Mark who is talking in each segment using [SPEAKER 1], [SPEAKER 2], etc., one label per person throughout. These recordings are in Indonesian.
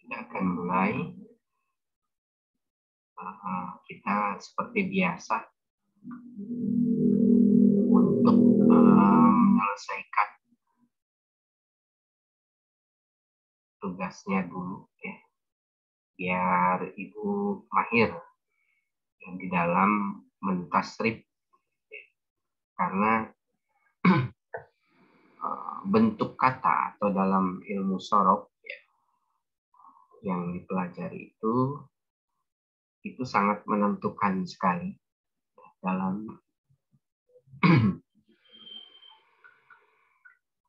[SPEAKER 1] Kita akan mulai. Kita seperti biasa untuk menyelesaikan tugasnya dulu ya, biar Ibu mahir di dalam mentasrif ya. Karena bentuk kata atau dalam ilmu sorof ya, yang dipelajari itu sangat menentukan sekali dalam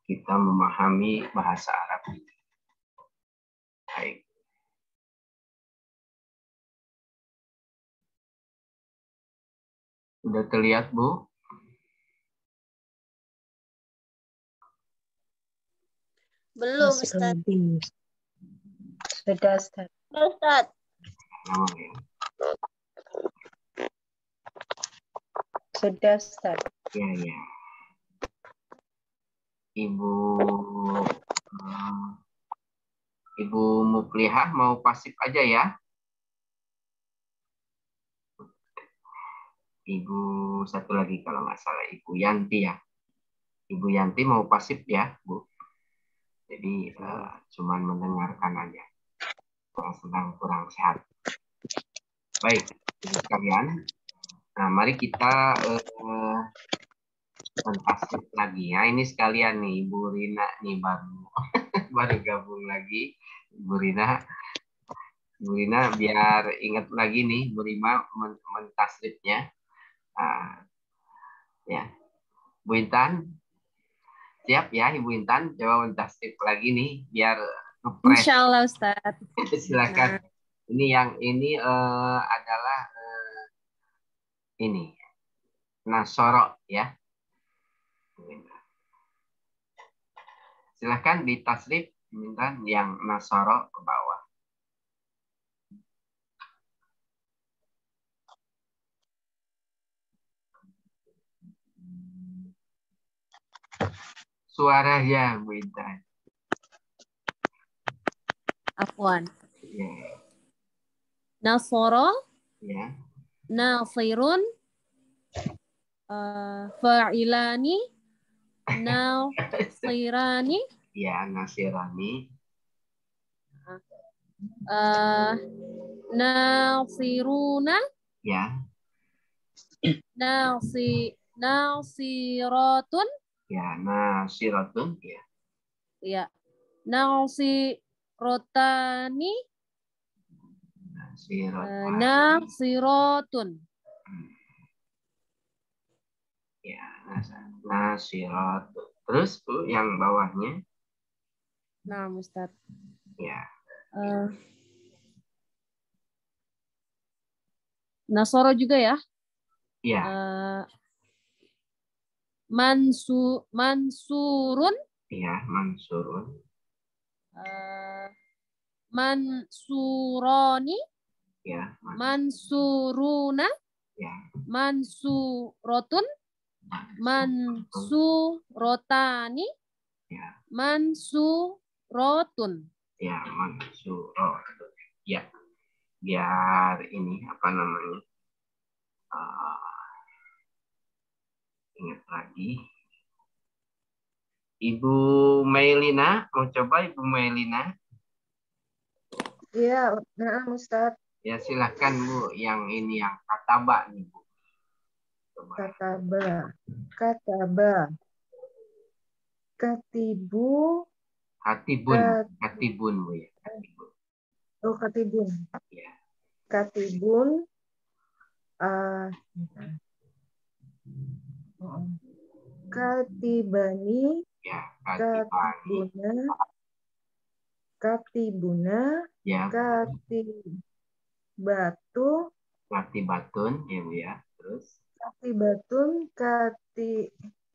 [SPEAKER 1] kita memahami bahasa Arab. Baik. Sudah terlihat, Bu?
[SPEAKER 2] Belum, Ustaz. Sudah, Ustaz. Ustaz.
[SPEAKER 1] Oh, ya.
[SPEAKER 2] Sudah, Ustaz.
[SPEAKER 1] Ya, ya. Ibu Muplihah mau pasif aja ya. Ibu satu lagi kalau nggak salah, Ibu Yanti ya. Ibu Yanti mau pasif ya, Bu. Jadi cuman mendengarkan aja. Sedang kurang sehat. Baik, sekalian. Nah, mari kita pasif lagi ya. Ini sekalian nih, Ibu Rina nih baru gabung lagi. Ibu Rina biar ingat lagi nih, Bu Rima mentasrifnya. Ya, Bu Intan, siap ya Ibu Intan? Coba mentasrif lagi nih, biar ngepres.
[SPEAKER 3] Insya Allah, Ustaz.
[SPEAKER 1] Silakan. Ini yang ini adalah ini Nasoro ya. Silakan ditasrif Intan yang Nasoro ke bawah. Suaranya Bu Intan.
[SPEAKER 3] Afwan.
[SPEAKER 1] Yeah.
[SPEAKER 3] Nasoro.
[SPEAKER 1] Ya.
[SPEAKER 3] Nasirun. Fa'ilani. Nasirani.
[SPEAKER 1] Ya, nasirani.
[SPEAKER 3] Nasiruna.
[SPEAKER 1] Ya.
[SPEAKER 3] Nasiratun.
[SPEAKER 1] Ya, nasiratun. Ya.
[SPEAKER 3] Ya. Nasirotani. Nasiratun.
[SPEAKER 1] Ya, nasiratun. Terus Bu, yang bawahnya?
[SPEAKER 3] Nah, Ustaz.
[SPEAKER 1] Ya.
[SPEAKER 3] Nasoro juga ya?
[SPEAKER 1] Iya.
[SPEAKER 3] Mansurun.
[SPEAKER 1] Iya, mansurun.
[SPEAKER 3] Mansuroni.
[SPEAKER 1] Ya.
[SPEAKER 3] Mansuruna.
[SPEAKER 1] Ya.
[SPEAKER 3] Mansurotun. Mansurotani.
[SPEAKER 1] Ya.
[SPEAKER 3] Mansurotun.
[SPEAKER 1] Ya, mansurotun. Ya. Biar ini apa namanya? Ingat lagi. Ibu Melina, mau coba Ibu Melina?
[SPEAKER 2] Iya, Ustaz.
[SPEAKER 1] Ya silahkan Bu, yang ini yang kataba nih Bu. Coba.
[SPEAKER 2] Kataba. Katibun
[SPEAKER 1] Bu ya. Katibun.
[SPEAKER 2] Oh, katibun.
[SPEAKER 1] Ya.
[SPEAKER 2] Katibun. Katibani.
[SPEAKER 1] Ya, katibani.
[SPEAKER 2] Katibuna.
[SPEAKER 1] Ya.
[SPEAKER 2] Katibatu.
[SPEAKER 1] Katibatun ya Bu ya. Terus.
[SPEAKER 2] Katibatun.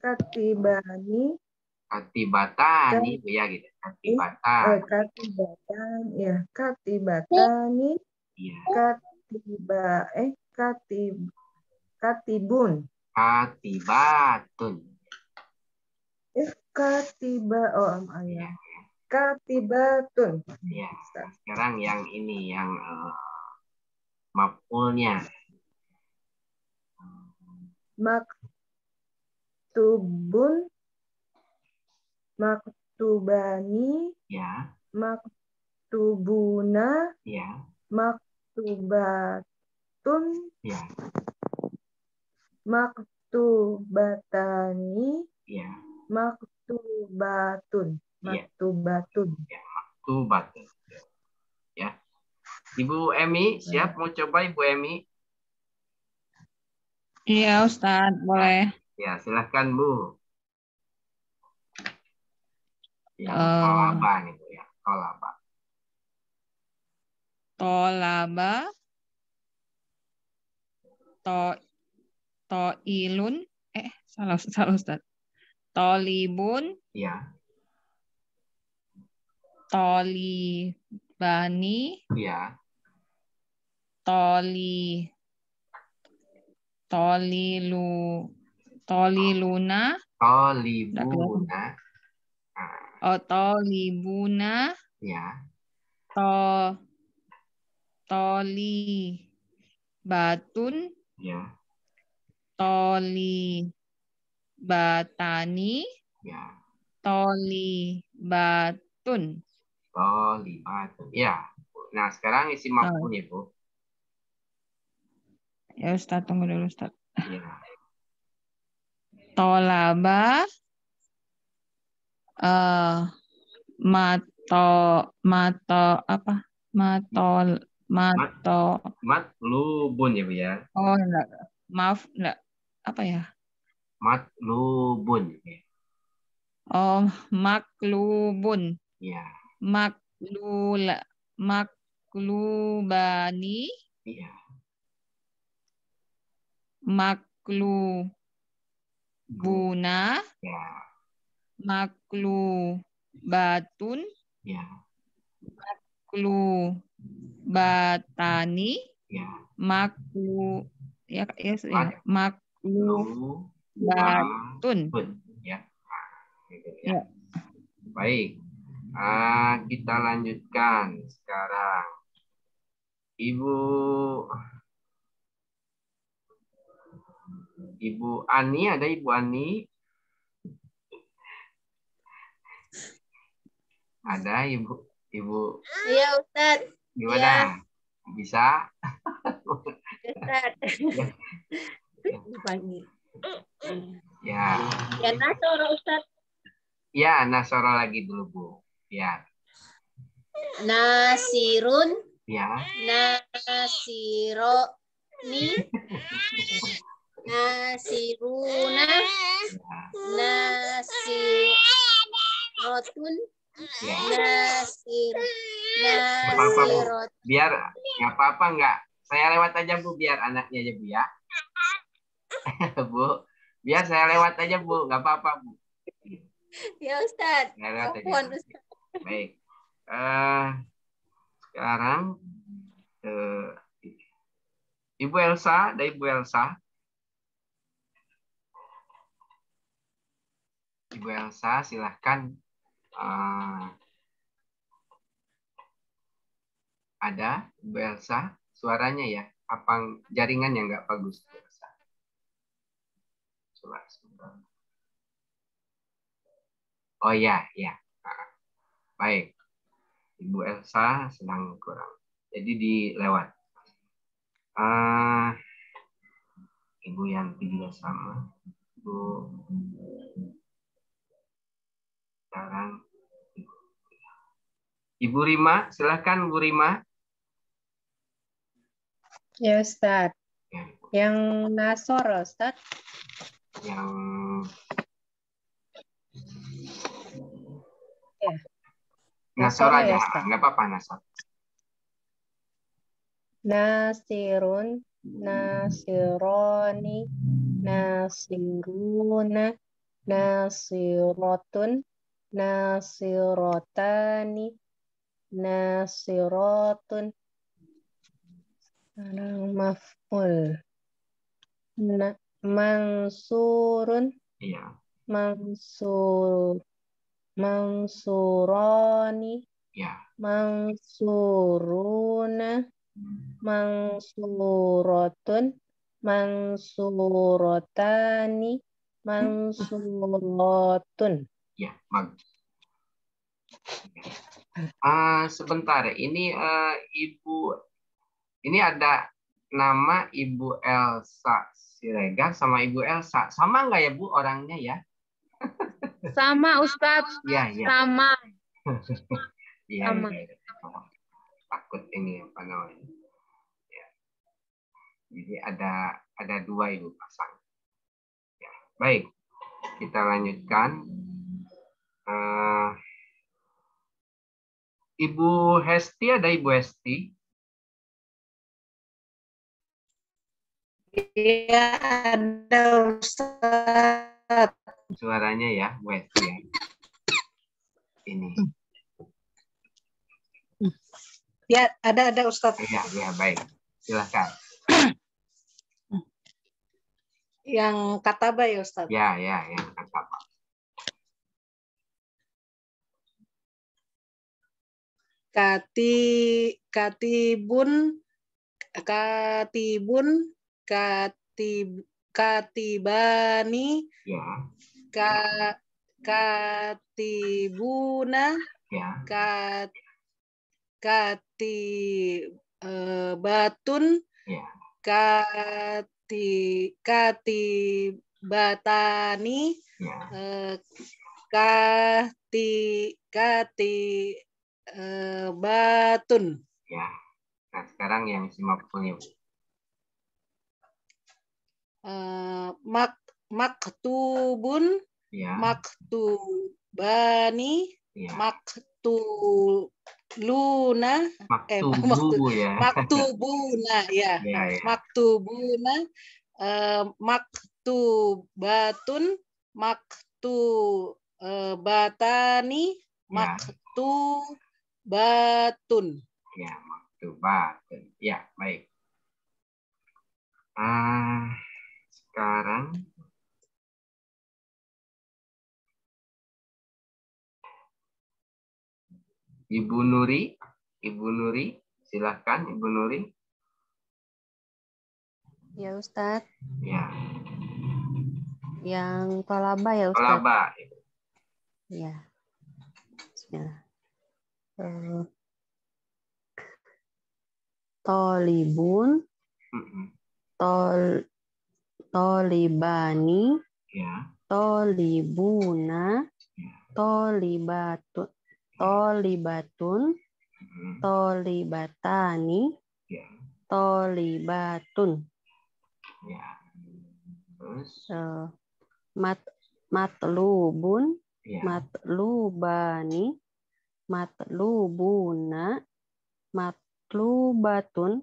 [SPEAKER 2] Katibani.
[SPEAKER 1] Katibatani Bu ya gitu. Katibatan.
[SPEAKER 2] Katibatan ya. Katibatani.
[SPEAKER 1] Iya.
[SPEAKER 2] Katibun.
[SPEAKER 1] Katibatun.
[SPEAKER 2] Katiba. Oh,
[SPEAKER 1] ya.
[SPEAKER 2] katibatun.
[SPEAKER 1] Ya,
[SPEAKER 2] Ustaz.
[SPEAKER 1] sekarang yang ini yang maf'ulnya.
[SPEAKER 2] Maktubun, maktubani,
[SPEAKER 1] Ya,
[SPEAKER 2] maktubuna,
[SPEAKER 1] ya,
[SPEAKER 2] maktubatun,
[SPEAKER 1] ya,
[SPEAKER 2] maktubatani,
[SPEAKER 1] ya,
[SPEAKER 2] maktubatun,
[SPEAKER 1] ya,
[SPEAKER 2] maktubatun.
[SPEAKER 1] ya, maktubat. Ya. Ibu Emi, siap mau coba Ibu Emi?
[SPEAKER 4] Iya, Ustadz, boleh.
[SPEAKER 1] Ya, silahkan Bu. Yang
[SPEAKER 4] Eh,
[SPEAKER 1] kolaba nih Bu ya, kolaba.
[SPEAKER 4] Tolaba, toilun, salah Ustadz. Tolibun,
[SPEAKER 1] Ya,
[SPEAKER 4] tolibani,
[SPEAKER 1] ya,
[SPEAKER 4] toliluna, nggak kelihatan.
[SPEAKER 1] tolibuna.
[SPEAKER 4] Oh, tolibuna,
[SPEAKER 1] Ya,
[SPEAKER 4] to, tolibatun,
[SPEAKER 1] ya,
[SPEAKER 4] tolibatani,
[SPEAKER 1] ya,
[SPEAKER 4] tolibatun.
[SPEAKER 1] tolibatun. Ya. Nah, sekarang isi maf'ul nih Bu.
[SPEAKER 4] Ya, Ustadz, tunggu dulu, Ustadz.
[SPEAKER 1] Ya,
[SPEAKER 4] Tolaba, mato apa? Mato,
[SPEAKER 1] matlubun ya Bu ya.
[SPEAKER 4] oh enggak, maaf enggak, apa ya?
[SPEAKER 1] Matlubun.
[SPEAKER 4] Oh, maklubun,
[SPEAKER 1] Ya,
[SPEAKER 4] maklubani,
[SPEAKER 1] iya.
[SPEAKER 4] maklubuna,
[SPEAKER 1] Ya,
[SPEAKER 4] maklubatun,
[SPEAKER 1] ya,
[SPEAKER 4] maklubatani,
[SPEAKER 1] ya.
[SPEAKER 4] ya ya
[SPEAKER 1] Matlubatun.
[SPEAKER 4] maklubatun.
[SPEAKER 1] Ya, nah, gitu ya.
[SPEAKER 4] Ya.
[SPEAKER 1] Baik. Kita lanjutkan sekarang. Ibu Ani, ada Ibu Ani? Ada Ibu
[SPEAKER 5] Iya, Ustadz.
[SPEAKER 1] gimana?
[SPEAKER 5] Iya.
[SPEAKER 1] Bisa?
[SPEAKER 5] Ustadz.
[SPEAKER 1] Ya,
[SPEAKER 5] Dipanggil.
[SPEAKER 1] ya,
[SPEAKER 5] Ya, Nasoro, Ustadz.
[SPEAKER 1] ya, Nasoro lagi dulu Bu. Ya,
[SPEAKER 5] Nasirun,
[SPEAKER 1] ya,
[SPEAKER 5] nasironi, nasiruna, nasirotun,
[SPEAKER 1] ya.
[SPEAKER 5] nasir,
[SPEAKER 1] Nggak apa-apa Bu.
[SPEAKER 5] nasirot.
[SPEAKER 1] Biar nggak apa-apa nggak. Saya lewat aja Bu, biar anaknya aja Bu ya. Bu, biar saya lewat aja Bu, nggak apa-apa Bu.
[SPEAKER 5] Ya, Ustadz.
[SPEAKER 1] Saya lewat aja.
[SPEAKER 5] Apaan, Ustadz?
[SPEAKER 1] Baik. Sekarang Ibu Elsa, ada Ibu Elsa. Ibu Elsa, silahkan. Ada Ibu Elsa, suaranya ya. Apa jaringan yang nggak bagus? Ibu Elsa? Coba sebentar. Oh ya, ya. Baik. Ibu Elsa sedang kurang. Jadi dilewat. Ibu Yanti juga sama. Sekarang Ibu Rima, silahkan Bu Rima.
[SPEAKER 6] Ya, Ustadz.
[SPEAKER 1] Ya,
[SPEAKER 6] Yang Nasoro, Ustadz.
[SPEAKER 1] yang
[SPEAKER 6] Ya.
[SPEAKER 1] Nasor
[SPEAKER 6] Nasoro
[SPEAKER 1] aja,
[SPEAKER 6] ya, Ustadz.
[SPEAKER 1] nggak apa-apa Nasor.
[SPEAKER 6] Nasirun, nasironi, nasiruna, nasirotun, nasirotani, nasirotun. Sekarang maf'ul. Mansurun,
[SPEAKER 1] Iya,
[SPEAKER 6] mansurun, Mansuroni.
[SPEAKER 1] Ya.
[SPEAKER 6] Mansuruna. Mansurotun. Mansurotani. Mansurotun.
[SPEAKER 1] Ya, bagus. Sebentar, ini Ibu, ini ada nama Ibu Elsa Siregar sama Ibu Elsa. Sama nggak ya Bu orangnya ya?
[SPEAKER 3] Sama Ustadz.
[SPEAKER 1] Iya, iya.
[SPEAKER 3] Sama.
[SPEAKER 1] Iya,
[SPEAKER 3] Sama.
[SPEAKER 1] iya. Takut ini apa namanya. Ya. Jadi ada dua Ibu pasang. Ya. Baik, kita lanjutkan. Ibu Hesti, ada Ibu Hesti?
[SPEAKER 7] Iya, ada Ustaz.
[SPEAKER 1] Suaranya ya, Bu Hesti ya. Ini.
[SPEAKER 7] Ya, ada Ustaz.
[SPEAKER 1] Iya, ya, baik. Silakan.
[SPEAKER 7] Yang kataba ya Ustaz.
[SPEAKER 1] Ya, yang kata Pak.
[SPEAKER 7] Katibun, katibani,
[SPEAKER 1] Ya,
[SPEAKER 7] katibuna,
[SPEAKER 1] ya,
[SPEAKER 7] katibatun,
[SPEAKER 1] ya,
[SPEAKER 7] katibatani,
[SPEAKER 1] ya.
[SPEAKER 7] Batun.
[SPEAKER 1] Ya. Nah, sekarang yang simapulnya, Bu.
[SPEAKER 7] Maktubun,
[SPEAKER 1] Ya,
[SPEAKER 7] maktubani,
[SPEAKER 1] ya.
[SPEAKER 7] maktuluna,
[SPEAKER 1] Maktubu ya.
[SPEAKER 7] maktubuna, ya.
[SPEAKER 1] Ya, ya.
[SPEAKER 7] Maktubuna, maktubatun, maktubatani,
[SPEAKER 1] Ya.
[SPEAKER 7] maktubatun.
[SPEAKER 1] Ya, maktubatun. Ya, baik. Sekarang Ibu Nuri, silahkan Ibu Nuri.
[SPEAKER 6] Ya Ustadz.
[SPEAKER 1] Ya,
[SPEAKER 6] Yang tolaba ya Ustadz.
[SPEAKER 1] Tolaba.
[SPEAKER 6] Ya. Bismillah. Tolibun. Tolibani.
[SPEAKER 1] Ya.
[SPEAKER 6] Tolibuna. Tolibatun. Tolibatani.
[SPEAKER 1] Ya.
[SPEAKER 6] Tolibatun.
[SPEAKER 1] Ya. Terus
[SPEAKER 6] matlubun.
[SPEAKER 1] ya.
[SPEAKER 6] Matlubani. Matlubuna. Matlubatun.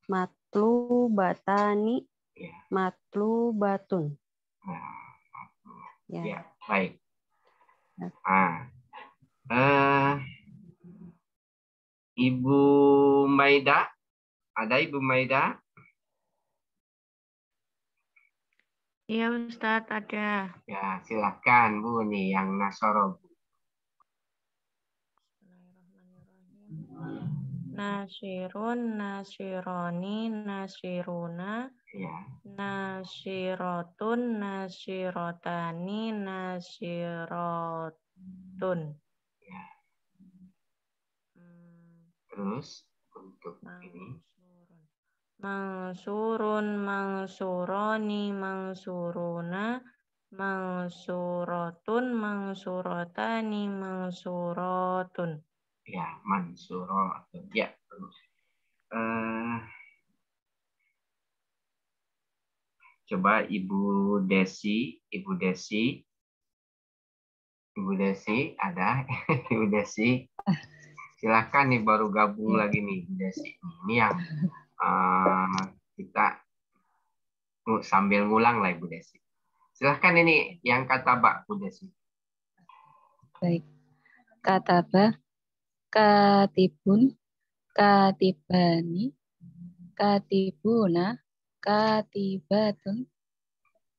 [SPEAKER 6] Matlubatani.
[SPEAKER 1] Ya.
[SPEAKER 6] Matlubatun.
[SPEAKER 1] Ya.
[SPEAKER 6] Ya.
[SPEAKER 1] Ya, baik. Ibu Maida, ada Ibu Maida?
[SPEAKER 4] Iya Ustadz, ada.
[SPEAKER 1] Ya, silahkan Bu nih yang Nasoro.
[SPEAKER 8] Nasirun, nasironi, nasiruna,
[SPEAKER 1] Ya.
[SPEAKER 8] nasirotun, nasirotani, nasirotun.
[SPEAKER 1] Ya. Terus untuk ini
[SPEAKER 8] Mangsurun, mangsuroni, mangsuruna, mangsurotun, mangsurotani, mangsurotun.
[SPEAKER 1] ya, mansurotun. Ya, terus. Coba Ibu Desi ada Ibu Desi. Silakan nih, baru gabung lagi nih Ibu Desi. Ini yang kita sambil ngulang lah Ibu Desi. Silahkan ini yang kata Mbak Bu Desi.
[SPEAKER 9] Baik. Kataba, katibun, katibani, katibuna, katibatun,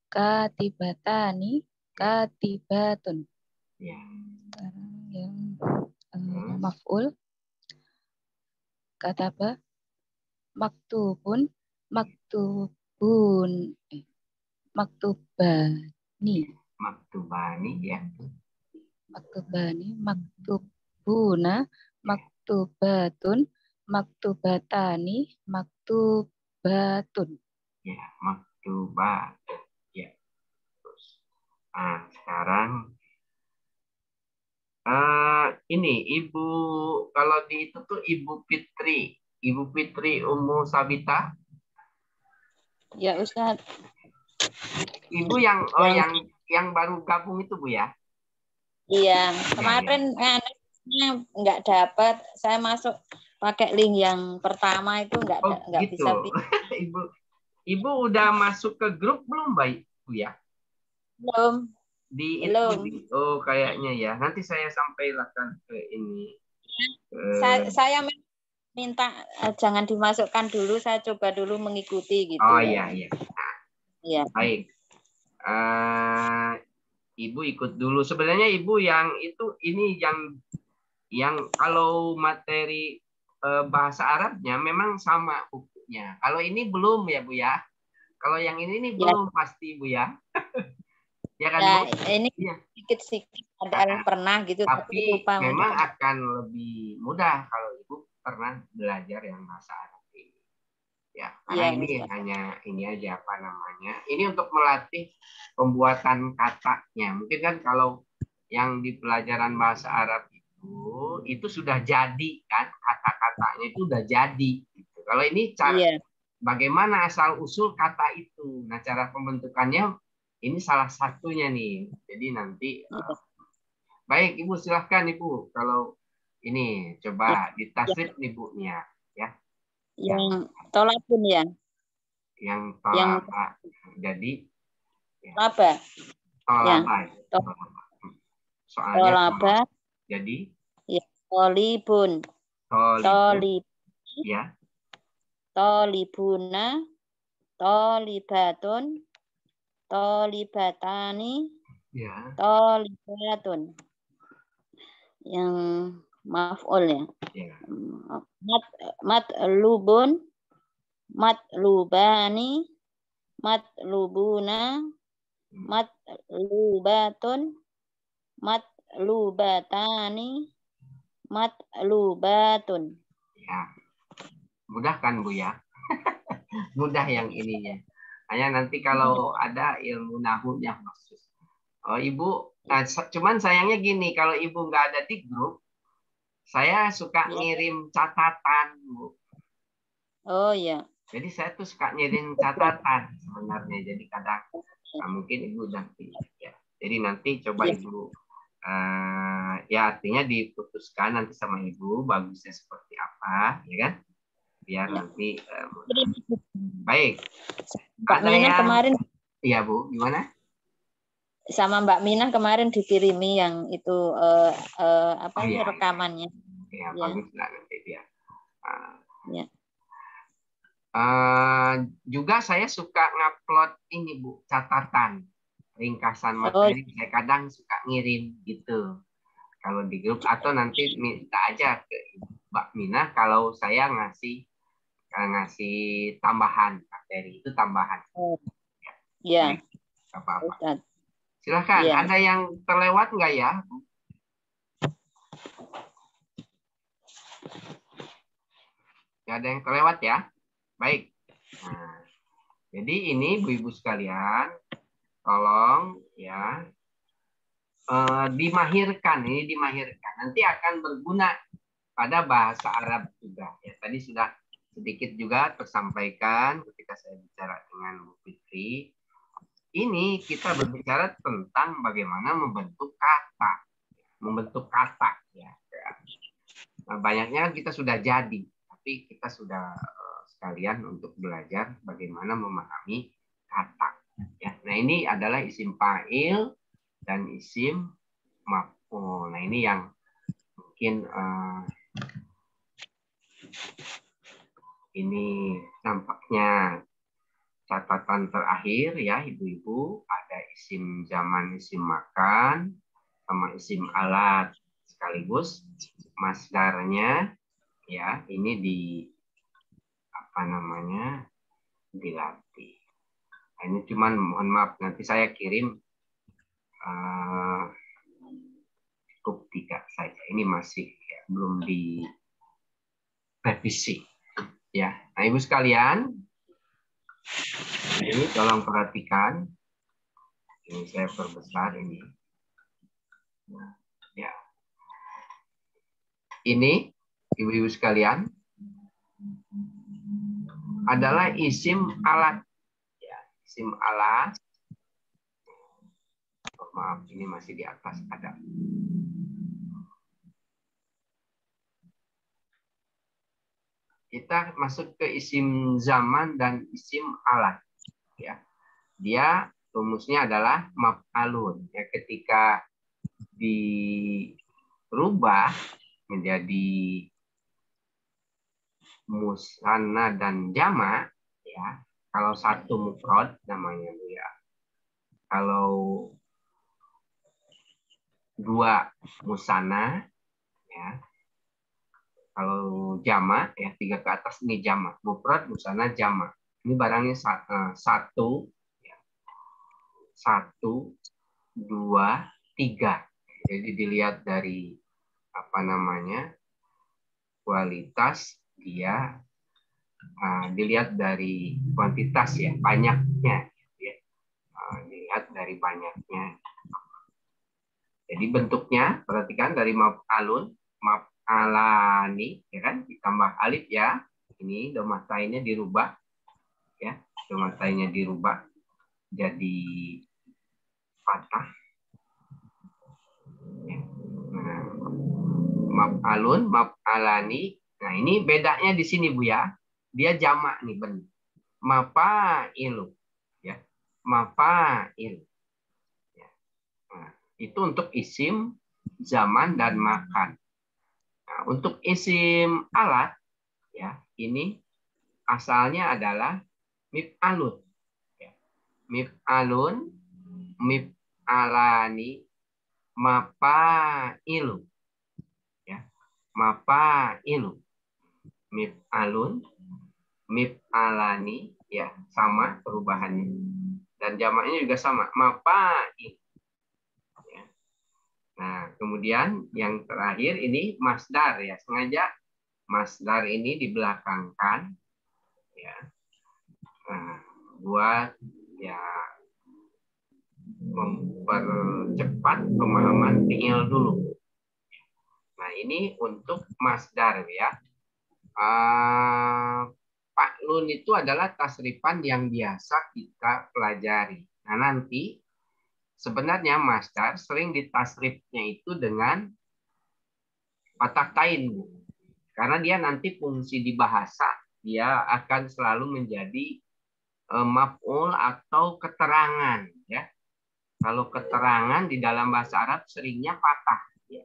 [SPEAKER 9] katibatani, katibatun.
[SPEAKER 1] Ya.
[SPEAKER 9] maf'ul. Kataba maktubun, maktubun, maktubani,
[SPEAKER 1] Maktubani ya.
[SPEAKER 9] maktubani, maktubuna, maktubatun, maktubatani, maktubatun.
[SPEAKER 1] Ya, maktubat. Ya. Terus. Nah, sekarang ini Ibu, kalau di itu tuh Ibu Fitri Ummu Sabita.
[SPEAKER 9] Ya Ustaz.
[SPEAKER 1] Ibu yang baru gabung itu Bu ya?
[SPEAKER 5] Iya, kemarin nggak dapat. Saya masuk pakai link yang pertama itu nggak
[SPEAKER 1] gitu.
[SPEAKER 5] bisa.
[SPEAKER 1] Ibu udah masuk ke grup belum, Baik Bu ya?
[SPEAKER 5] Belum.
[SPEAKER 1] Oh, kayaknya ya. Nanti saya sampaikan ke ini.
[SPEAKER 5] Saya minta jangan dimasukkan dulu, saya coba dulu mengikuti gitu.
[SPEAKER 1] Oh iya. Nah,
[SPEAKER 5] iya.
[SPEAKER 1] Baik. Ibu ikut dulu. Sebenarnya Ibu yang ini yang kalau materi bahasa Arabnya memang sama bukunya. Kalau ini belum ya Bu ya. Kalau yang ini belum pasti Bu ya. Ya kan Bu?
[SPEAKER 5] Ini sedikit-sedikit ada pernah gitu.
[SPEAKER 1] Tapi
[SPEAKER 5] lupa
[SPEAKER 1] memang akan lebih mudah kalau Ibu pernah belajar yang bahasa Arab ini. Ya, karena ini hanya ini aja apa namanya. Ini untuk melatih pembuatan katanya. Mungkin kan kalau yang di pelajaran bahasa Arab itu sudah jadi kan, kata-katanya itu udah jadi. Gitu. Kalau ini cara bagaimana asal usul kata itu. Nah, cara pembentukannya ini salah satunya nih. Jadi nanti baik Ibu, silahkan Ibu. Kalau ini coba ditasrif nih Bu-nya ya.
[SPEAKER 5] Yang tolabun ya.
[SPEAKER 1] Yang tolaba. Jadi
[SPEAKER 5] tolaba.
[SPEAKER 1] Soalnya
[SPEAKER 5] tolaba.
[SPEAKER 1] Jadi
[SPEAKER 5] tolibun. Tolib.
[SPEAKER 1] Ya.
[SPEAKER 5] Tolibuna. Tolibatun. Tolibatani.
[SPEAKER 1] Ya.
[SPEAKER 5] Tolibatun. Yang maf'ul ya. Matlubun, matlubani, matlubuna, matlubatun, matlubatani, matlubatun.
[SPEAKER 1] Ya. Mudah kan Bu ya? Mudah yang ininya. Hanya nanti kalau ada ilmu nahwunya maksud. Oh Ibu, nah, cuman sayangnya gini, kalau Ibu nggak ada di grup, saya suka ngirim catatan, Bu.
[SPEAKER 5] Oh iya.
[SPEAKER 1] Jadi saya tuh suka ngirim catatan sebenarnya. Jadi kadang mungkin Ibu nanti ya. Jadi nanti coba Ibu ya artinya diputuskan nanti sama Ibu bagusnya seperti apa, ya kan? Biar nanti baik.
[SPEAKER 5] Mbak Mina kemarin.
[SPEAKER 1] Iya Bu, gimana?
[SPEAKER 5] Sama Mbak Mina kemarin dikirimi yang itu rekamannya.
[SPEAKER 1] Ya, bagus lah nanti dia. Juga saya suka ngupload ini Bu, catatan ringkasan materi. Saya kadang suka ngirim gitu. Kalau di grup atau nanti minta aja ke Mbak Mina kalau saya ngasih tambahan materi itu tambahan.
[SPEAKER 5] Iya.
[SPEAKER 1] Apa-apa. Silakan. Ya. Ada yang terlewat nggak ya? Nggak ada yang terlewat ya? Baik. Nah, jadi ini Bu-ibu sekalian, tolong ya dimahirkan. Ini dimahirkan. Nanti akan berguna pada bahasa Arab juga. Ya, tadi sudah sedikit juga tersampaikan ketika saya bicara dengan Bu Fitri. Ini kita berbicara tentang bagaimana membentuk kata ya. Nah, banyaknya kita sudah jadi, tapi kita sudah sekalian untuk belajar bagaimana memahami kata ya. Nah, ini adalah isim fa'il dan isim maf'ul. Nah, ini yang mungkin ini nampaknya catatan terakhir ya Ibu-ibu, ada isim zaman, isim makan, sama isim alat sekaligus masdarnya ya ini dilatih. Nah, ini cuman mohon maaf nanti saya kirim cukup 3 saja. Ini masih ya, belum direvisi ya. Nah, Ibu sekalian, ini tolong perhatikan. Ini saya perbesar ini. Ya. Ini Ibu-ibu sekalian adalah isim alat. Ya, isim alat. Oh, maaf, ini masih di atas ada. Kita masuk ke isim zaman dan isim alat. Ya. Dia rumusnya adalah maf'alun. Ya, ketika dirubah menjadi musanna dan jama, ya. Kalau satu mufrad namanya Bu ya. Kalau 2 musanna, ya. Kalau jama ya 3 ke atas ini jama, mufrad, musanna, jama. Ini barangnya 1, 2, 3. Jadi dilihat dari kualitas dia, dilihat dari kuantitas ya, banyaknya ya. Dilihat dari banyaknya. Jadi bentuknya perhatikan dari maf'alun, maf'alani ya kan, ditambah alif ya. Ini domatainya dirubah ya, domatainya dirubah jadi fathah. Nah, maf'alun, maf'alani. Nah, ini bedanya di sini Bu ya. Dia jamak nih benar. Mafa'ilu ya. Mafa'il. Ya. Nah, itu untuk isim zaman dan makan. Nah, untuk isim alat ya, ini asalnya adalah mif'alun. Ya. Mif'alun, mif'alani, mafa'ilu. Ya. Mafa'ilu. Mif'alun, mif'alani ya, sama perubahannya. Dan jamaknya juga sama, mafa'il. Ya. Nah, kemudian yang terakhir ini masdar ya, sengaja masdar ini dibelakangkan ya. Nah, buat ya mempercepat pemahaman fi'il dulu. Nah, ini untuk masdar ya. Fa'lun itu adalah tasrifan yang biasa kita pelajari. Nah, nanti sebenarnya masdar sering ditasrifnya itu dengan patah tain, Bu. Karena dia nanti fungsi di bahasa, dia akan selalu menjadi maf'ul atau keterangan ya. Kalau keterangan di dalam bahasa Arab seringnya patah ya.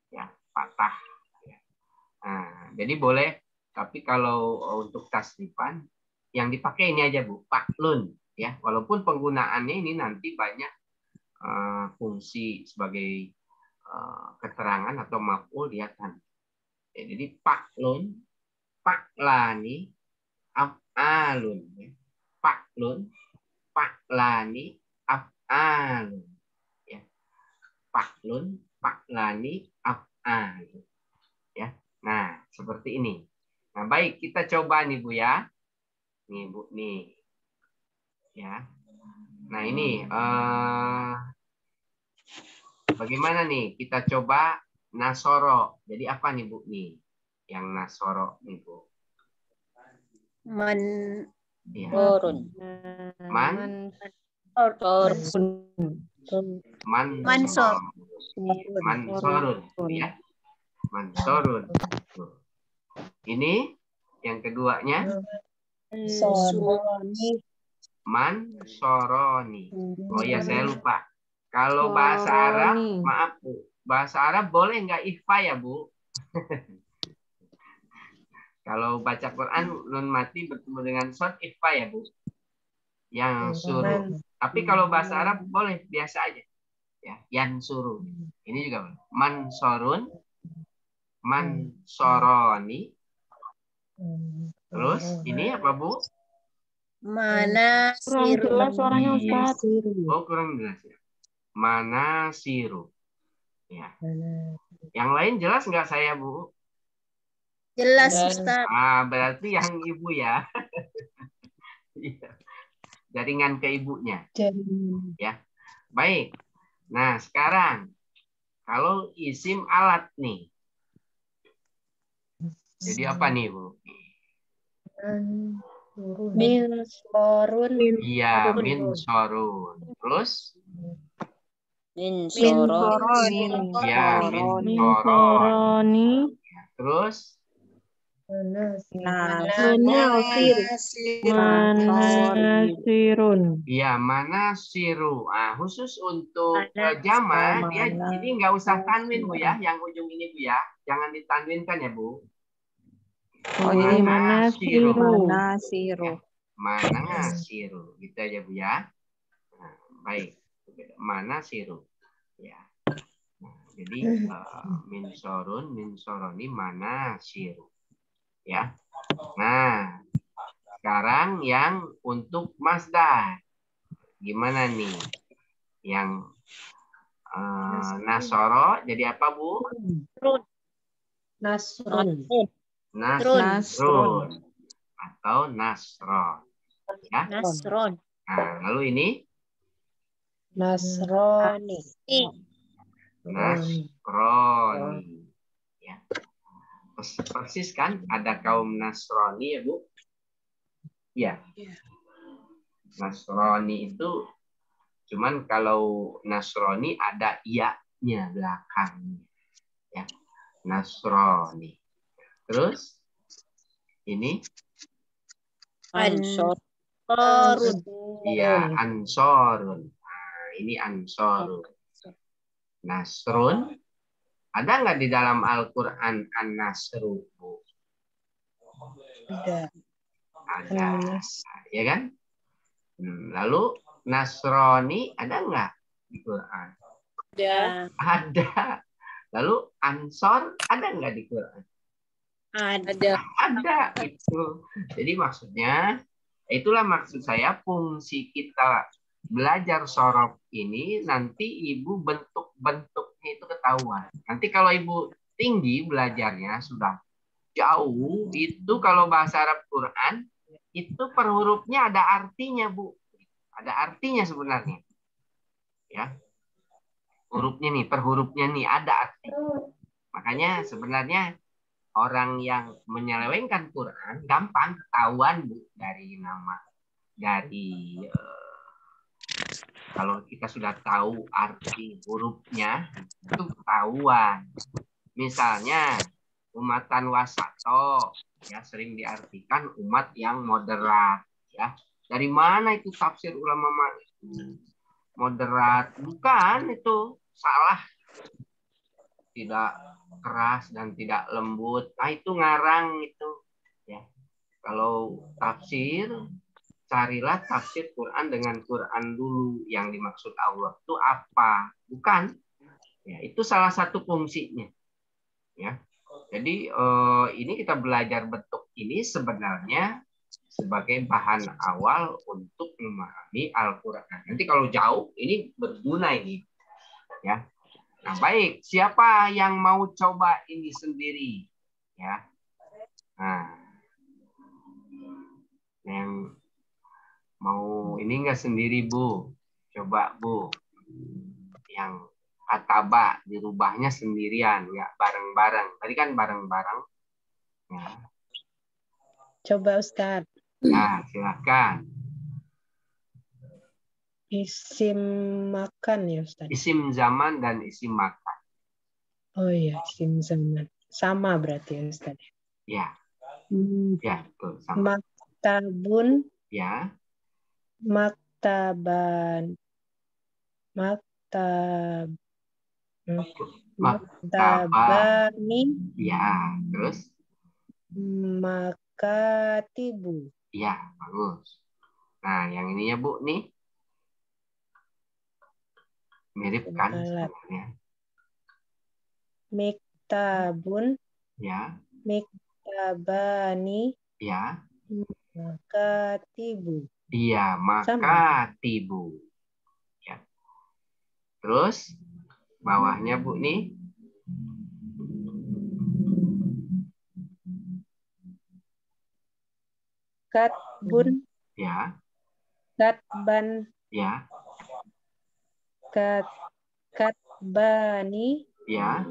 [SPEAKER 1] Ya, patah ya. Nah, jadi boleh, tapi kalau untuk tasrifan yang dipakai ini aja Bu, fa'lun ya. Walaupun penggunaannya ini nanti banyak fungsi sebagai keterangan atau maf'ul dia kan. Ya, jadi fa'lun, fa'lani, af'alun ya. Fa'lun, fa'lani, af'alun ya. Fa'lun, fa'lani, af'alun ya. Nah, seperti ini. Nah, baik, kita coba nih Bu ya. Nih Bu nih. Ya. Nah, ini bagaimana nih? Kita coba nasoro. Jadi apa nih Bu nih? Yang nasoro nih Bu. Ya.
[SPEAKER 5] Turun.
[SPEAKER 1] Mansorun ya. Mansorun. Ini yang keduanya mansoroni. Oh ya, saya lupa. Kalau bahasa Arab, maaf Bu, bahasa Arab boleh nggak ikhfa ya Bu? Kalau baca Quran nun mati bertemu dengan shad ikhfa ya Bu? Yang suruh. Tapi kalau bahasa Arab boleh biasa aja. Ya, yang suruh. Ini juga boleh. Mansorun, mansoroni. Terus ini apa, Bu?
[SPEAKER 5] Mana
[SPEAKER 3] Kurang jelas suaranya
[SPEAKER 1] Iya.
[SPEAKER 3] Ustaz.
[SPEAKER 1] Oh, kurang jelas ya. Manasiru. Ya. Yang lain jelas nggak saya, Bu?
[SPEAKER 5] jelas Ustaz.
[SPEAKER 1] Berarti yang ibu ya. Iya. Jaringan ke ibunya. Ya. Baik. Nah, sekarang kalau isim alat nih. Jadi apa nih, Bu?
[SPEAKER 3] Min sorun.
[SPEAKER 1] Iya, min sorun. Terus?
[SPEAKER 5] Min
[SPEAKER 3] Min
[SPEAKER 5] soro.
[SPEAKER 3] soronin.
[SPEAKER 1] Ya, min
[SPEAKER 8] Min
[SPEAKER 1] soron.
[SPEAKER 8] soroni.
[SPEAKER 1] Terus?
[SPEAKER 3] Menasir.
[SPEAKER 8] Manasirun.
[SPEAKER 1] Iya, mana siru. Khusus untuk jama, dia ini nggak usah tanwin, Bu ya. Yang ujung ini, Bu ya. Jangan ditanwinkan ya, Bu.
[SPEAKER 8] Oh, jadi manasiru.
[SPEAKER 1] Manasiru. Gitu aja, Bu ya. Nah, baik. Manasiru. Ya. Nah, jadi min soroni manasiru. Ya. Nah, sekarang yang untuk masdar. Gimana nih? Yang nasoro jadi apa, Bu?
[SPEAKER 2] Nasrun.
[SPEAKER 1] Nasrun atau nasron. Ya.
[SPEAKER 5] Nasron.
[SPEAKER 1] Nah, lalu ini
[SPEAKER 2] Nasroni.
[SPEAKER 1] nasroni. Ya. Persis kan ada kaum Nasrani ya, Bu? Ya. Nasrani itu cuman kalau Nasrani ada iya-nya belakang. Ya. Nasrani. Terus ini
[SPEAKER 5] Ansorun.
[SPEAKER 1] iya ansorun. Nah, ini ansorun. Nasrun ada nggak di dalam Al-Quran an-nasru, Bu?
[SPEAKER 2] Ada.
[SPEAKER 1] Ada, ya kan? Lalu Nasrani ada nggak di Quran? Ada. Lalu Ansor ada nggak di Quran? Ada. Itu. Jadi maksudnya, itulah maksud saya fungsi kita belajar sorof ini nanti ibu bentuk-bentuknya itu ketahuan. Nanti kalau ibu tinggi belajarnya sudah jauh, itu kalau bahasa Arab Quran itu per hurufnya ada artinya, Bu. Ada artinya sebenarnya. Ya. Hurufnya nih, per hurufnya nih ada arti. Makanya sebenarnya orang yang menyelewengkan Quran gampang ketahuan, Bu, dari nama, dari kalau kita sudah tahu arti hurufnya itu ketahuan. Misalnya umatan wasato ya sering diartikan umat yang moderat ya. Dari mana itu tafsir ulama itu? Moderat bukan, itu salah. Tidak keras dan tidak lembut. Nah, itu ngarang itu ya. Kalau tafsir, carilah tafsir Quran dengan Quran dulu, yang dimaksud Allah itu apa, bukan ya, itu salah satu fungsinya ya. Jadi ini kita belajar bentuk ini sebenarnya sebagai bahan awal untuk memahami Al-Quran. Nanti kalau jauh ini berguna ini ya. Nah, baik, siapa yang mau coba ini sendiri ya? Nah, yang mau ini enggak sendiri, Bu? Coba, Bu. Yang ataba dirubahnya sendirian, ya bareng-bareng. Tadi kan bareng-bareng. Ya.
[SPEAKER 2] Coba Ustaz.
[SPEAKER 1] Nah, silakan.
[SPEAKER 2] Isim makan ya Ustaz.
[SPEAKER 1] Isim zaman dan isim makan.
[SPEAKER 2] Oh iya, isim zaman. Sama berarti ya Ustaz.
[SPEAKER 1] Ya. Ya, betul, sama.
[SPEAKER 2] Maktabun.
[SPEAKER 1] Ya.
[SPEAKER 2] Maktabani.
[SPEAKER 1] Ya, terus?
[SPEAKER 2] Makatibu.
[SPEAKER 1] Ya, bagus. Nah, yang ini ya, Bu, nih. Mirip kan sebenarnya.
[SPEAKER 2] Miktabun.
[SPEAKER 1] Ya.
[SPEAKER 2] Miktabani.
[SPEAKER 1] Ya.
[SPEAKER 2] Makatibu.
[SPEAKER 1] Iya,
[SPEAKER 2] Sama.
[SPEAKER 1] makatibu. Ya. Terus bawahnya Bu nih.
[SPEAKER 2] Katbun.
[SPEAKER 1] Ya.
[SPEAKER 2] Katban.
[SPEAKER 1] Ya.
[SPEAKER 2] Katbani.
[SPEAKER 1] Ya.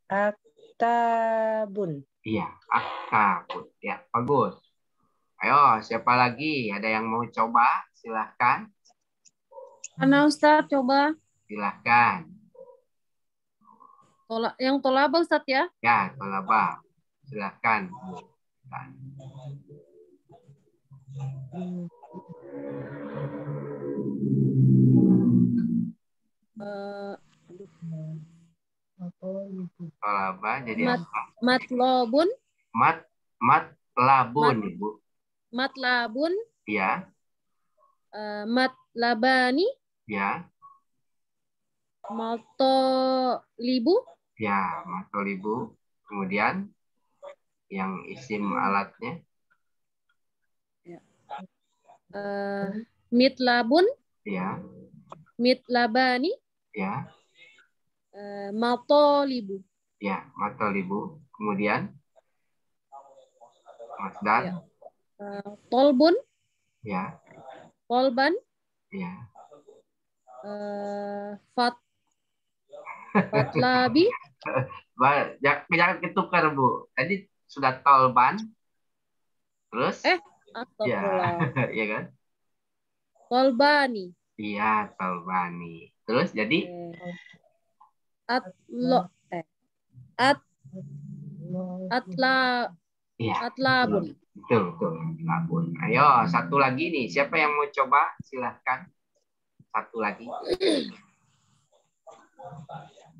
[SPEAKER 2] Aktabun.
[SPEAKER 1] Iya, akabun. Ya, bagus. Ayo, siapa lagi? Ada yang mau coba? Silahkan.
[SPEAKER 10] Ana Ustadz coba.
[SPEAKER 1] Silahkan.
[SPEAKER 10] Yang tolaba Ustadz ya.
[SPEAKER 1] Ya, tolaba. Silahkan. Tolaba jadi apa?
[SPEAKER 10] Matlobun.
[SPEAKER 1] Matlabun, Ibu.
[SPEAKER 10] Matlabun.
[SPEAKER 1] Ya.
[SPEAKER 10] Matlabani.
[SPEAKER 1] Ya.
[SPEAKER 10] Matolibu.
[SPEAKER 1] Ya, matolibu. Kemudian yang isim alatnya.
[SPEAKER 10] Mitlabun.
[SPEAKER 1] Ya.
[SPEAKER 10] Mitlabani.
[SPEAKER 1] Ya.
[SPEAKER 10] Matolibu.
[SPEAKER 1] Ya, matolibu. Kemudian masdar.
[SPEAKER 10] Tolbun.
[SPEAKER 1] Ya.
[SPEAKER 10] Tolban.
[SPEAKER 1] Ya.
[SPEAKER 10] Fatlabi.
[SPEAKER 1] Jangan ketukar, Bu. Tadi sudah tolban. Terus?
[SPEAKER 10] Astagfirullah.
[SPEAKER 1] Ya, ya kan?
[SPEAKER 10] Tolbani.
[SPEAKER 1] Iya, tolbani. Terus jadi?
[SPEAKER 10] Atlabun.
[SPEAKER 1] Betul. Atlabun. Ayo, satu lagi nih. Siapa yang mau coba? Silahkan. Satu lagi.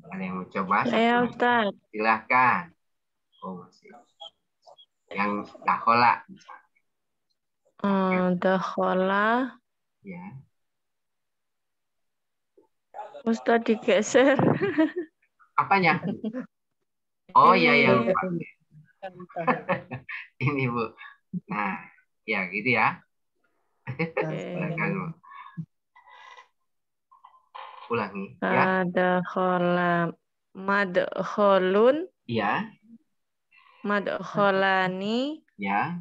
[SPEAKER 1] Ada yang mau coba?
[SPEAKER 4] Saya, Ustaz.
[SPEAKER 1] Silahkan. Oh, masih. Yang dakhola.
[SPEAKER 4] Dakhola.
[SPEAKER 1] Ya.
[SPEAKER 4] Ustaz digeser.
[SPEAKER 1] Apanya? Oh, iya, ya.
[SPEAKER 2] Ini.
[SPEAKER 1] Ini, Bu. Nah, ya gitu ya. Silakan, Bu. Ulangi. Ya.
[SPEAKER 4] Dakhola. Madkholun.
[SPEAKER 1] Iya.
[SPEAKER 4] Madkholani.
[SPEAKER 1] Ya.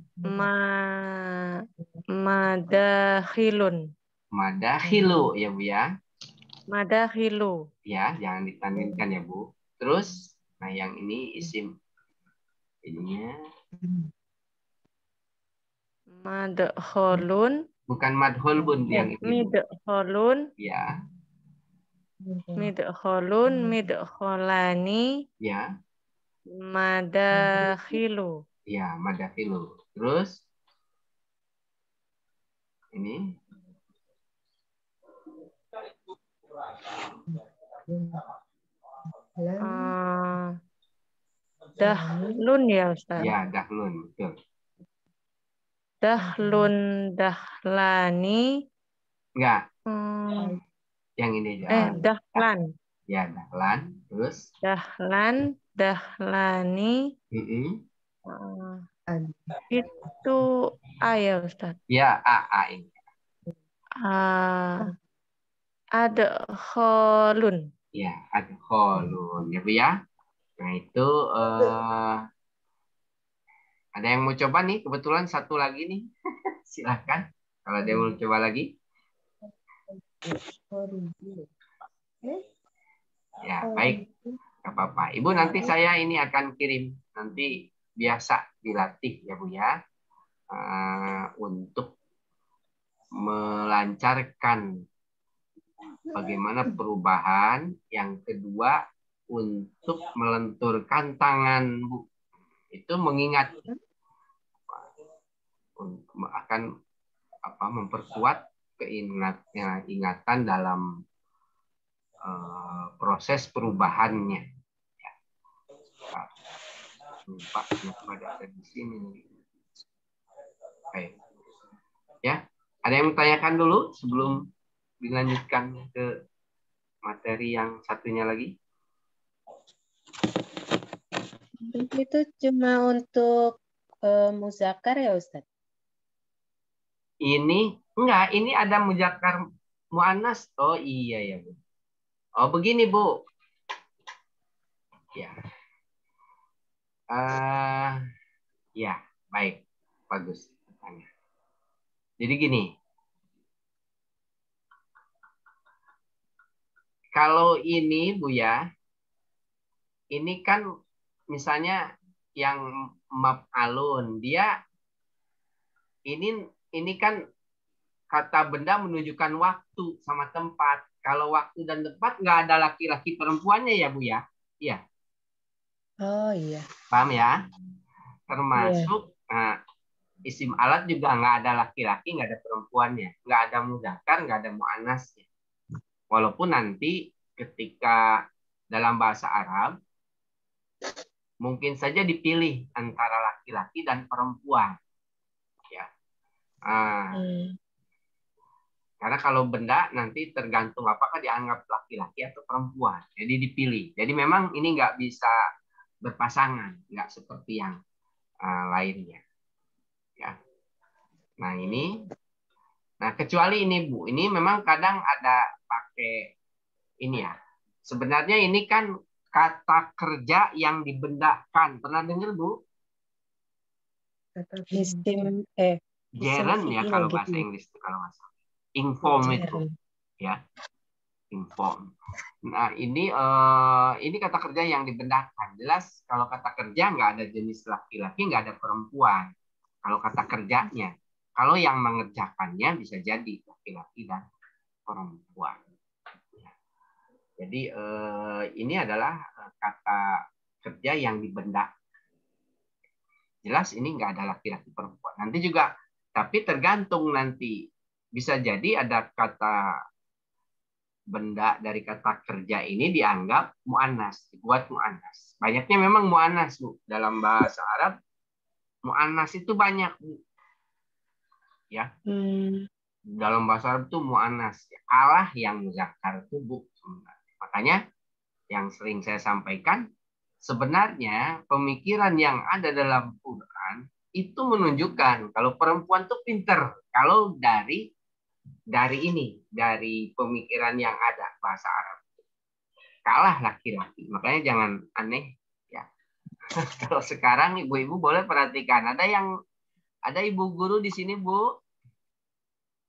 [SPEAKER 4] Madakhilun.
[SPEAKER 1] Madakhilu ya, Bu ya.
[SPEAKER 4] Madakhilu.
[SPEAKER 1] Ya, jangan ditanwinkan ya, Bu. Terus, nah yang ini isim ininya
[SPEAKER 4] Madkholun.
[SPEAKER 1] bukan madhul, Bun, yang ini.
[SPEAKER 4] Midkholun.
[SPEAKER 1] Ya.
[SPEAKER 4] Midkholun, midkholani.
[SPEAKER 1] Ya.
[SPEAKER 4] Madakhilu.
[SPEAKER 1] Ya, madakhilu. Terus ini
[SPEAKER 4] dahlun ya, Ustaz.
[SPEAKER 1] ya, dahlun, betul.
[SPEAKER 4] Dahlun, dahlani.
[SPEAKER 1] Enggak. Yang ini aja.
[SPEAKER 4] Dahlan.
[SPEAKER 1] Ya, dahlan. Terus
[SPEAKER 4] Dahlan, dahlani. Itu A ya, Ustaz.
[SPEAKER 1] Ya, A ini.
[SPEAKER 4] Adkholun.
[SPEAKER 1] Ya, adkholun ya, Bu ya. Nah, itu ada yang mau coba nih? Kebetulan satu lagi nih. Silahkan. Kalau ada yang mau coba lagi. Ya, baik. Gak apa-apa. Ibu, nanti saya ini akan kirim. Nanti biasa dilatih ya, Bu ya. Untuk melancarkan bagaimana perubahan. Yang kedua, untuk melenturkan tangan, Bu. Itu mengingat akan memperkuat ingatan dalam proses perubahannya. Ya. Pak, ada di sini. Oke. Ya, ada yang menanyakan dulu sebelum dilanjutkan ke materi yang satunya lagi?
[SPEAKER 2] Itu cuma untuk muzakkar ya Ustaz?
[SPEAKER 1] Ini enggak, ini ada muzakkar muannas. Oh iya ya, Bu. Oh begini, Bu. Ya. Ya, baik. Bagus. Jadi gini. Kalau ini, Bu ya, ini kan misalnya yang maf'alun, dia ini kan kata benda menunjukkan waktu sama tempat. Kalau waktu dan tempat nggak ada laki-laki perempuannya ya, Bu ya? Iya.
[SPEAKER 2] Oh iya.
[SPEAKER 1] Paham ya? Termasuk isim alat juga nggak ada laki-laki, nggak ada perempuannya. Nggak ada mudzakkar, nggak ada muannasnya. Walaupun nanti ketika dalam bahasa Arab mungkin saja dipilih antara laki-laki dan perempuan. Ya. Karena kalau benda nanti tergantung apakah dianggap laki-laki atau perempuan. Jadi dipilih. Jadi memang ini nggak bisa berpasangan, nggak seperti yang lainnya. Ya. Nah ini, kecuali ini Bu, ini memang kadang ada pakai ini ya. Sebenarnya ini kan kata kerja yang dibendakan. Pernah dengar Bu?
[SPEAKER 2] Isim
[SPEAKER 1] Gerund ya kalau bahasa Inggris itu kalau nggak salah. Inform itu, ya. Inform. Nah ini kata kerja yang dibendakan. Jelas kalau kata kerja nggak ada jenis laki-laki, nggak ada perempuan. Kalau kata kerjanya, kalau yang mengerjakannya bisa jadi laki-laki dan perempuan. Jadi ini adalah kata kerja yang dibendakan. Jelas ini nggak ada laki-laki perempuan. Nanti juga, tapi tergantung nanti. Bisa jadi ada kata benda dari kata kerja ini dianggap mu'annas, dibuat mu'annas. Banyaknya memang mu'annas, Bu. Dalam bahasa Arab, mu'annas itu banyak, Bu. Ya. Dalam bahasa Arab itu mu'annas. Allah yang muzakkar itu, Bu. Makanya yang sering saya sampaikan, sebenarnya pemikiran yang ada dalam Quran itu menunjukkan kalau perempuan tuh pinter. Kalau dari pemikiran yang ada bahasa Arab kalah laki-laki. Makanya jangan aneh ya. Kalau sekarang ibu-ibu boleh perhatikan, ada ibu guru di sini, Bu.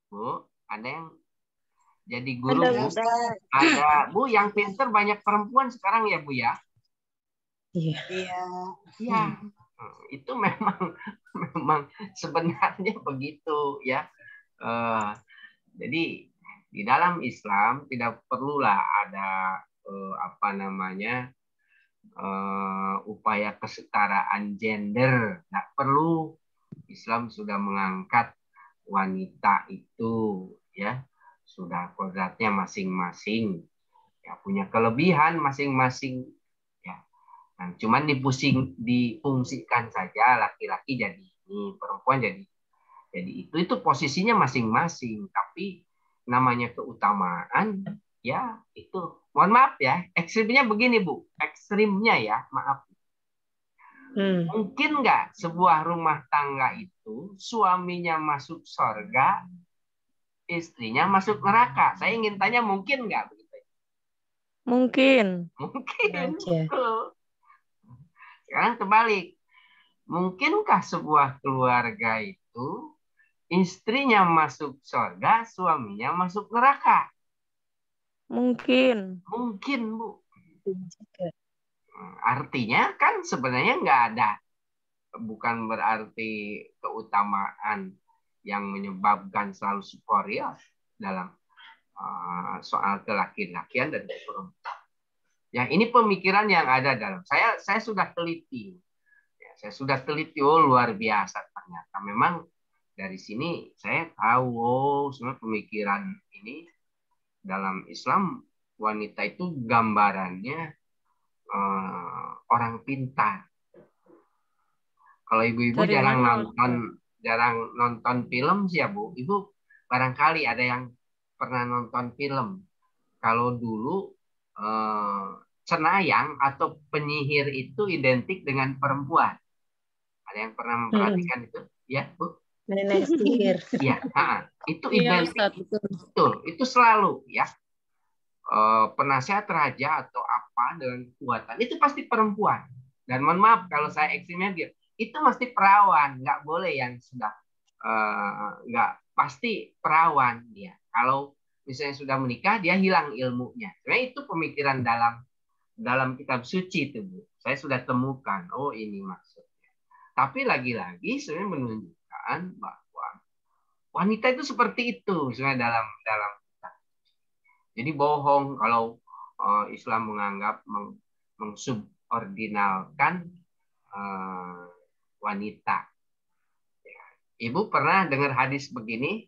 [SPEAKER 1] Bu, ada yang jadi guru, Bu. Ada Bu yang pinter banyak perempuan sekarang ya, Bu ya.
[SPEAKER 2] Iya.
[SPEAKER 1] Iya. Itu memang sebenarnya begitu ya. Jadi di dalam Islam tidak perlulah ada upaya kesetaraan gender. Nggak perlu. Islam sudah mengangkat wanita itu ya sudah kodratnya masing-masing, ya punya kelebihan masing-masing. Nah, cuman difungsikan saja laki-laki jadi ini, perempuan jadi itu posisinya masing-masing. Tapi namanya keutamaan ya itu. Mohon maaf ya, ekstrimnya begini Bu, ekstrimnya ya, maaf. Mungkin nggak sebuah rumah tangga itu suaminya masuk surga, istrinya masuk neraka? Saya ingin tanya, mungkin nggak begitu?
[SPEAKER 4] Mungkin.
[SPEAKER 1] Mungkin. Sekarang terbalik. Mungkinkah sebuah keluarga itu istrinya masuk surga, suaminya masuk neraka?
[SPEAKER 4] Mungkin.
[SPEAKER 1] Mungkin, Bu. Artinya kan sebenarnya nggak ada. Bukan berarti keutamaan yang menyebabkan selalu superior dalam soal kelaki-lakian dan perempuan. Ya, ini pemikiran yang ada dalam saya sudah teliti. Ya, saya sudah teliti, luar biasa ternyata. Memang dari sini saya tahu sebenarnya pemikiran ini dalam Islam, wanita itu gambarannya orang pintar. Kalau ibu-ibu jarang nonton film sih ya, Bu. Ibu barangkali ada yang pernah nonton film. Kalau dulu cenayang atau penyihir itu identik dengan perempuan. Ada yang pernah memperhatikan itu? Ya, Bu?
[SPEAKER 2] Nenek sihir.
[SPEAKER 1] Iya, itu
[SPEAKER 10] Iya,
[SPEAKER 1] identik.
[SPEAKER 10] Ustaz, betul.
[SPEAKER 1] Betul, itu selalu ya. Penasihat raja atau apa dengan kekuatan itu pasti perempuan. Dan mohon maaf kalau saya ekstrimnya dia, itu mesti perawan, nggak boleh yang sudah nggak pasti perawan dia. Kalau misalnya sudah menikah dia hilang ilmunya. Sebenarnya itu pemikiran dalam kitab suci itu, Bu. Saya sudah temukan. Oh, ini maksudnya. Tapi lagi-lagi sebenarnya menunjukkan bahwa wanita itu seperti itu sebenarnya dalam kitab. Jadi bohong kalau Islam menganggap mengsubordinalkan wanita. Ibu pernah dengar hadis begini?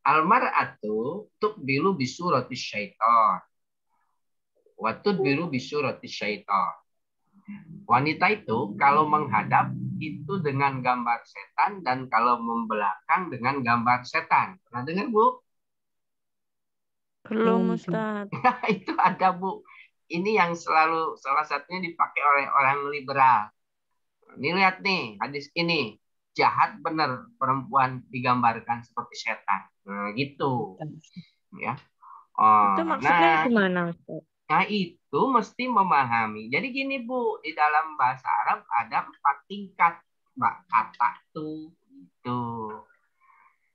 [SPEAKER 1] Almar'atu tuqbilu bisurati syaitan. Wa tudbiru bisurati syaitan. Wanita itu kalau menghadap itu dengan gambar setan dan kalau membelakang dengan gambar setan. Pernah dengar, Bu?
[SPEAKER 4] Belum, Ustaz.
[SPEAKER 1] Itu ada, Bu. Ini yang selalu salah satunya dipakai oleh orang liberal. Ini lihat nih, hadis ini. Jahat benar perempuan digambarkan seperti setan. Nah, gitu. Ya.
[SPEAKER 4] Itu maksudnya gimana, Ustaz?
[SPEAKER 1] Nah, itu mesti memahami. Jadi gini, Bu, di dalam bahasa Arab ada 4 tingkat, Mbak, kata tuh. Gitu.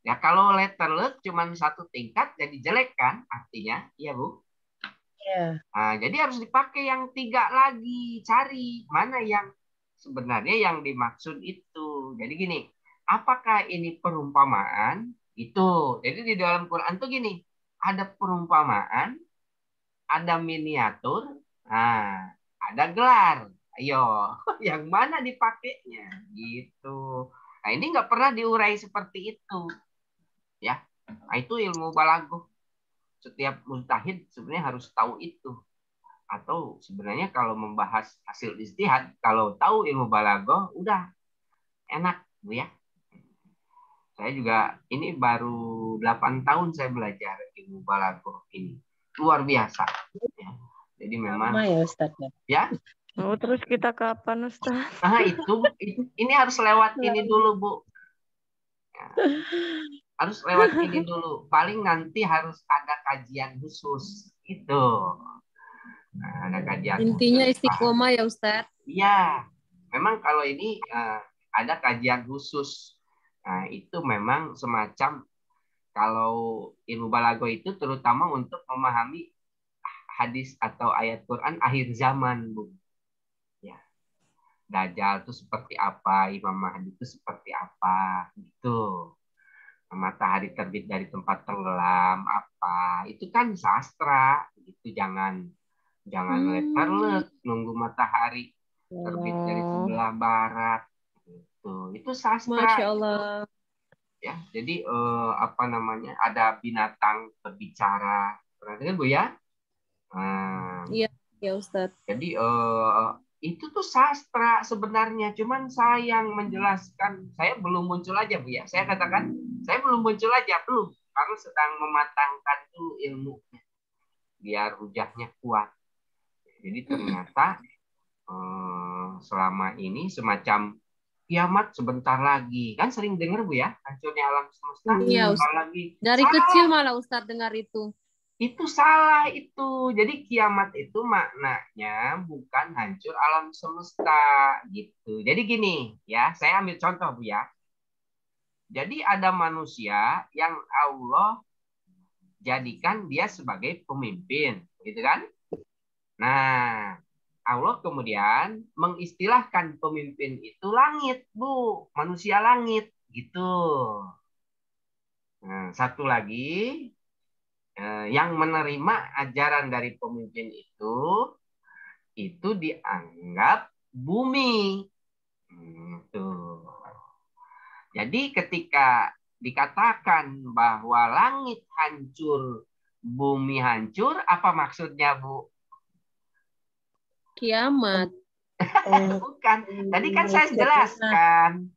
[SPEAKER 1] Ya, kalau letter leg cuma 1 tingkat jadi jelek kan artinya, iya, Bu?
[SPEAKER 2] Iya.
[SPEAKER 1] Nah, jadi harus dipakai yang 3 lagi, cari mana yang sebenarnya yang dimaksud itu. Jadi gini, apakah ini perumpamaan? Itu. Jadi di dalam Quran tuh gini, ada perumpamaan, ada miniatur, nah, ada gelar. Ayo, yang mana dipakainya? Gitu. Nah, ini nggak pernah diurai seperti itu. Ya, nah, itu ilmu balaghah. Setiap mujtahid sebenarnya harus tahu itu. Atau sebenarnya kalau membahas hasil ijtihad, kalau tahu ilmu balaghah, udah enak, Bu ya. Saya juga ini baru 8 tahun saya belajar ilmu balaghah ini. Luar biasa. Ya. Jadi memang.
[SPEAKER 2] Lama ya, Ustaz.
[SPEAKER 1] Ya.
[SPEAKER 4] Oh, terus kita kapan, Ustaz?
[SPEAKER 1] Nah, itu ini harus lewat ini dulu, Bu. Ya. Harus lewat ini dulu. Paling nanti harus ada kajian khusus. Itu. Nah, ada kajian.
[SPEAKER 10] Intinya istiqomah ya, Ustaz.
[SPEAKER 1] Iya. Memang kalau ini ada kajian khusus. Nah, itu memang semacam kalau ilmu balaghah itu terutama untuk memahami hadis atau ayat Quran akhir zaman, Bu. Ya. Dajjal itu seperti apa, Imam Mahdi itu seperti apa, gitu. Matahari terbit dari tempat tenggelam apa. Itu kan sastra, gitu. Jangan letter nunggu matahari terbit dari sebelah barat. Gitu. Itu sastra.
[SPEAKER 10] Masya Allah.
[SPEAKER 1] Ya, jadi apa namanya? Ada binatang berbicara. Pernah dengar, Bu ya?
[SPEAKER 10] Iya, ya Ustadz.
[SPEAKER 1] Jadi itu tuh sastra sebenarnya, cuman saya yang menjelaskan, saya belum muncul aja, Bu ya. Saya katakan, saya belum muncul aja, belum. Karena sedang mematangkan dulu ilmunya, biar hujahnya kuat. Jadi ternyata selama ini semacam kiamat sebentar lagi. Kan sering dengar, Bu ya, hancurnya alam semesta.
[SPEAKER 10] Iya,
[SPEAKER 1] lagi.
[SPEAKER 10] Dari kecil malah Ustadz dengar itu.
[SPEAKER 1] Itu salah itu. Jadi kiamat itu maknanya bukan hancur alam semesta gitu. Jadi gini ya, saya ambil contoh, Bu ya. Jadi ada manusia yang Allah jadikan dia sebagai pemimpin, gitu kan? Nah, Allah kemudian mengistilahkan pemimpin itu langit, Bu, manusia langit gitu. Nah, satu lagi yang menerima ajaran dari pemimpin itu dianggap bumi. Jadi ketika dikatakan bahwa langit hancur, bumi hancur, apa maksudnya, Bu?
[SPEAKER 10] Kiamat.
[SPEAKER 1] Bukan. Tadi kan saya jelaskan.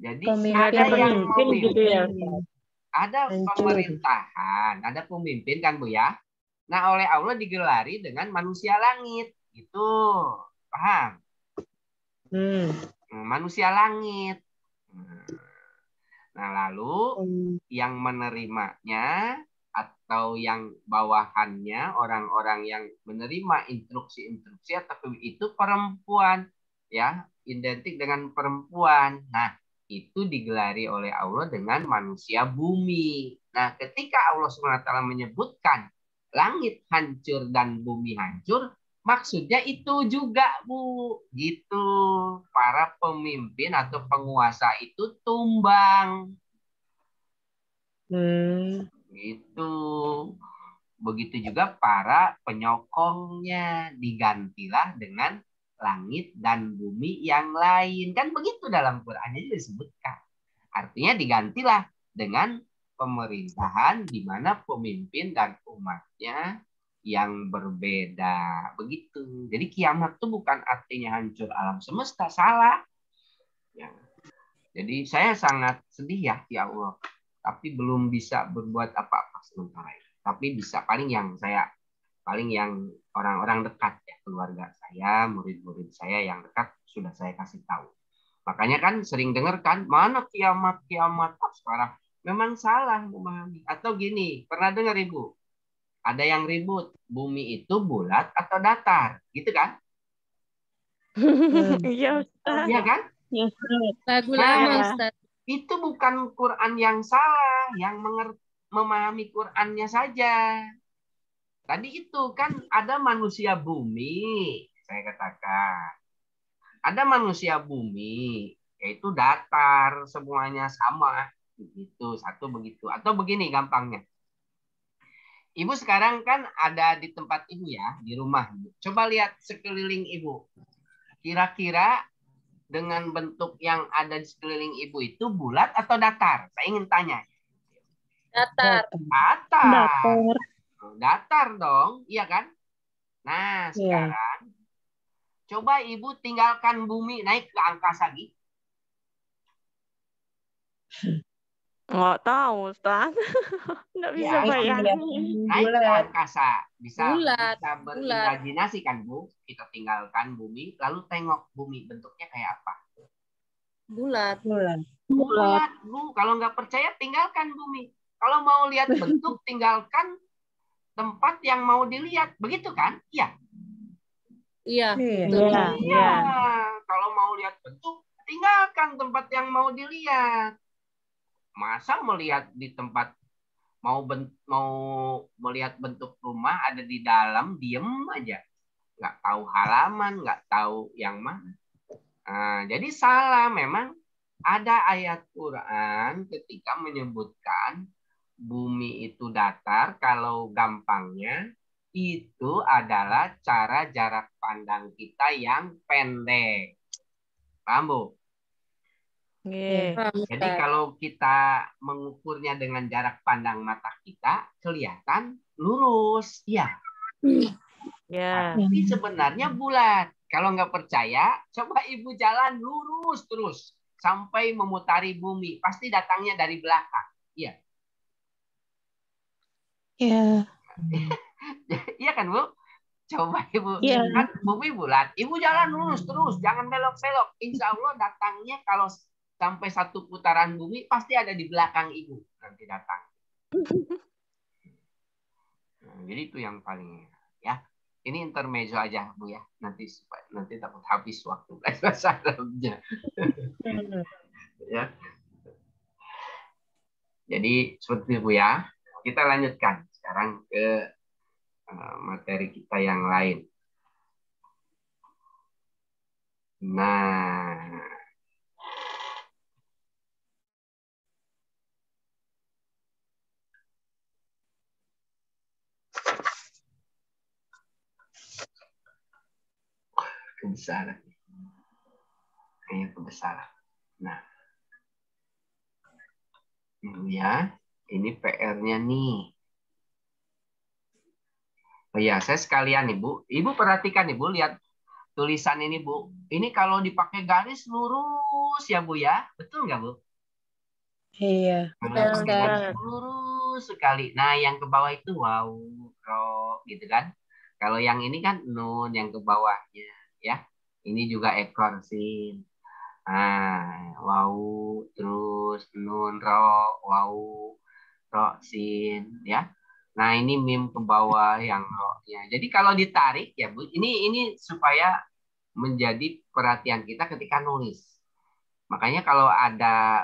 [SPEAKER 1] Jadi ada yang memimpin. Ada pemerintahan, ada pemimpin kan, Bu ya. Nah, oleh Allah digelari dengan manusia langit. Itu paham? Manusia langit. Nah, lalu yang menerimanya atau yang bawahannya, orang-orang yang menerima instruksi-instruksi atau itu perempuan, ya, identik dengan perempuan. Nah, itu digelari oleh Allah dengan manusia bumi. Nah, ketika Allah SWT menyebutkan langit hancur dan bumi hancur, maksudnya itu juga, Bu. Gitu. Para pemimpin atau penguasa itu tumbang. Gitu. Begitu juga para penyokongnya, digantilah dengan langit dan bumi yang lain. Kan begitu dalam Qurannya juga disebutkan. Artinya digantilah dengan pemerintahan di mana pemimpin dan umatnya yang berbeda. Begitu. Jadi kiamat itu bukan artinya hancur alam semesta. Salah. Ya. Jadi saya sangat sedih ya Allah. Tapi belum bisa berbuat apa-apa sementara ini. Tapi bisa paling yang orang-orang dekat ya, keluarga saya, murid-murid saya yang dekat sudah saya kasih tahu. Makanya kan sering dengar kan, mana kiamat sekarang memang salah memahami. Atau gini, pernah dengar Ibu? Ada yang ribut, bumi itu bulat atau datar, gitu kan?
[SPEAKER 4] Iya, Ustaz.
[SPEAKER 1] Iya kan?
[SPEAKER 10] Lagu lama, Ustaz.
[SPEAKER 1] Itu bukan Quran yang salah, yang memahami Qurannya saja. Tadi itu kan ada manusia bumi, saya katakan. Ada manusia bumi, yaitu datar, semuanya sama. Begitu, satu begitu. Atau begini gampangnya. Ibu sekarang kan ada di tempat Ibu ya, di rumah. Coba lihat sekeliling Ibu. Kira-kira dengan bentuk yang ada di sekeliling Ibu itu bulat atau datar? Saya ingin tanya.
[SPEAKER 10] Datar.
[SPEAKER 1] Datar dong, iya kan? Nah, sekarang coba Ibu tinggalkan bumi, naik ke angkasa gitu.
[SPEAKER 4] Nggak tahu, Ustaz. Nggak bisa bayangin.
[SPEAKER 1] Naik ke angkasa. Bisa
[SPEAKER 10] Bulat.
[SPEAKER 1] berimajinasi kan, Bu? Kita tinggalkan bumi, lalu tengok bumi bentuknya kayak apa?
[SPEAKER 10] Bulat.
[SPEAKER 1] Bu. Kalau nggak percaya, tinggalkan bumi. Kalau mau lihat bentuk, tinggalkan tempat yang mau dilihat. Begitu kan? Iya.
[SPEAKER 10] Iya.
[SPEAKER 1] Iya. Kalau mau lihat bentuk, tinggalkan tempat yang mau dilihat. Masa melihat di tempat mau melihat bentuk rumah ada di dalam, diem aja, nggak tahu halaman, nggak tahu yang mana. Nah, jadi salah. Memang ada ayat Quran ketika menyebutkan bumi itu datar, kalau gampangnya itu adalah cara jarak pandang kita yang pendek. Paham, Bu? Jadi kalau kita mengukurnya dengan jarak pandang mata kita, kelihatan lurus, ya. Tapi sebenarnya bulat. Kalau nggak percaya, coba Ibu jalan lurus terus sampai memutari bumi. Pasti datangnya dari belakang. Iya. Iya kan, Bu? Coba Ibu, kan bumi bulat. Ibu jalan lurus terus, jangan belok-belok. Insya Allah datangnya kalau sampai satu putaran bumi pasti ada di belakang Ibu nanti datang. Nah, jadi itu yang paling ya. Ini intermezzo aja, Bu ya. Nanti takut habis waktu bahasa Arabnya. Ya. Jadi seperti itu, Bu ya. Kita lanjutkan sekarang ke materi kita yang lain. Nah, kebesaran. Kayaknya kebesaran. Nah, ya, ini PR-nya nih. Oh ya, saya sekalian nih, Bu. Ibu perhatikan nih, Bu, lihat tulisan ini, Bu. Ini kalau dipakai garis lurus ya, Bu ya. Betul nggak, Bu?
[SPEAKER 2] Iya.
[SPEAKER 1] Lurus sekali. Nah, yang ke bawah itu wow, ro gitu kan. Kalau yang ini kan nun yang ke bawahnya ya. Ini juga ekor sin. Wau terus nun ro wau ro sin ya. Nah, ini mim ke bawah yang ro-nya. Jadi kalau ditarik ya Bu, ini supaya menjadi perhatian kita ketika nulis. Makanya kalau ada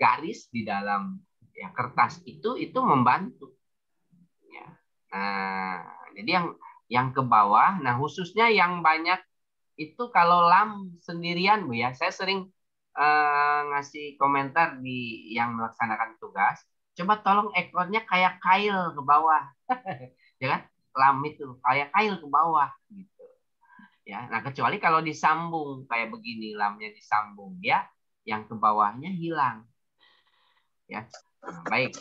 [SPEAKER 1] garis di dalam ya kertas itu membantu. Ya. Nah, jadi yang ke bawah, nah khususnya yang banyak itu kalau lam sendirian Bu ya. Saya sering ngasih komentar di yang melaksanakan tugas. Coba tolong ekornya kayak kail ke bawah. Ya kan? Lam itu kayak kail ke bawah gitu. Ya, nah kecuali kalau disambung kayak begini, lamnya disambung, ya yang ke bawahnya hilang. Ya. Nah, baik.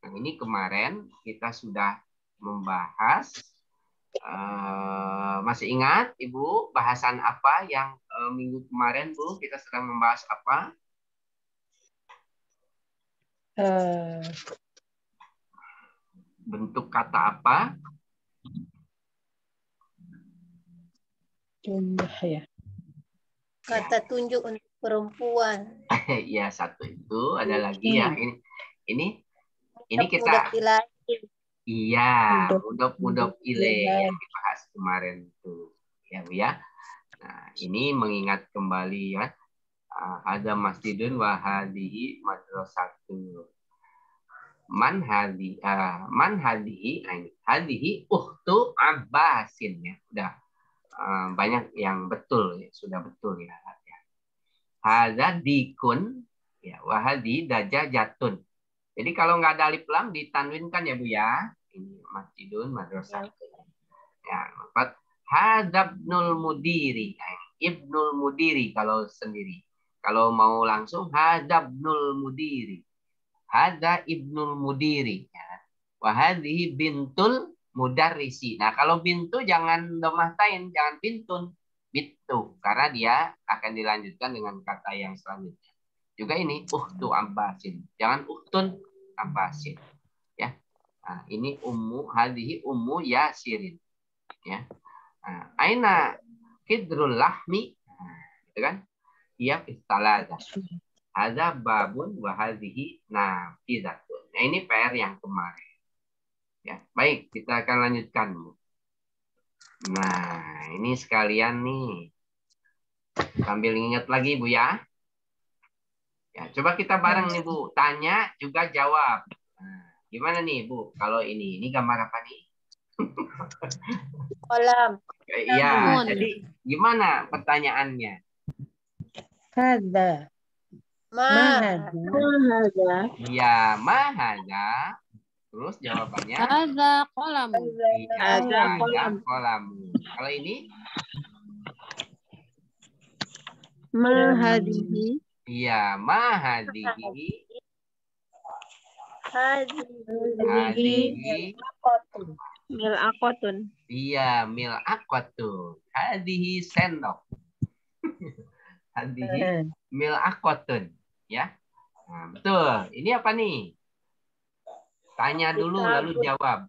[SPEAKER 1] Nah, ini kemarin kita sudah membahas masih ingat Ibu bahasan apa yang minggu kemarin Bu kita sedang membahas apa? Bentuk kata apa?
[SPEAKER 2] Jumlah ya.
[SPEAKER 10] Kata tunjuk untuk perempuan.
[SPEAKER 1] Ya, satu itu ada lagi ya. Ini kita iya, mudop ile yang dibahas kemarin itu. Ya, Bu ya. Nah, ini mengingat kembali ya. Ada masjidun wa hadhihi madrasatun. Man hadhihi ukhtu Abbasin ya. Udah banyak yang betul ya, sudah betul ya. Hadza dikun ya wa hadhi dajajatun. Jadi kalau nggak ada alif lam ditanwinkan ya Bu ya. Ini masjidun madrasatun. Ya, empat hadzabnul mudiri. Ibnul mudiri kalau sendiri. Kalau mau langsung hadzabnul mudiri. Hadza ibnul mudiri. Ya. Wa hadhihi bintul mudarrisi. Nah, kalau bintu jangan domahtain, jangan bintun. Bintu. Karena dia akan dilanjutkan dengan kata yang selanjutnya. Juga ini ukhtu Abbasin. Jangan ukhtun Abbasin. Ya. Nah, ini ummu, hadhihi ummu Yasirin. Ya. Nah, aina kidrul lahmi. Nah, gitu kan? Ia istalaza. Ada babun wa hadhihi nafidatun. Nah, ini PR yang kemarin. Ya, baik, kita akan lanjutkan, Bu. Nah, ini sekalian nih. Sambil ingat lagi, Bu ya. Ya, coba kita bareng nih, Bu. Tanya juga jawab. Nah, gimana nih, Bu? Kalau ini gambar apa nih?
[SPEAKER 10] Kolam.
[SPEAKER 1] Iya, jadi gimana pertanyaannya?
[SPEAKER 2] Hadza. Mahadza.
[SPEAKER 1] Iya, mahadza. Terus jawabannya?
[SPEAKER 9] Hadza qalamu.
[SPEAKER 1] Hadza qalamu. Kalau ini?
[SPEAKER 8] Mahadihi.
[SPEAKER 1] Iya, mahadihi. Hadihi.
[SPEAKER 4] Mil'aqotun.
[SPEAKER 1] Iya, mil'aqotun. Hadihi sendok. Hadihi mil'aqotun. Ya. Nah, betul. Ini apa nih? Tanya dulu lalu jawab.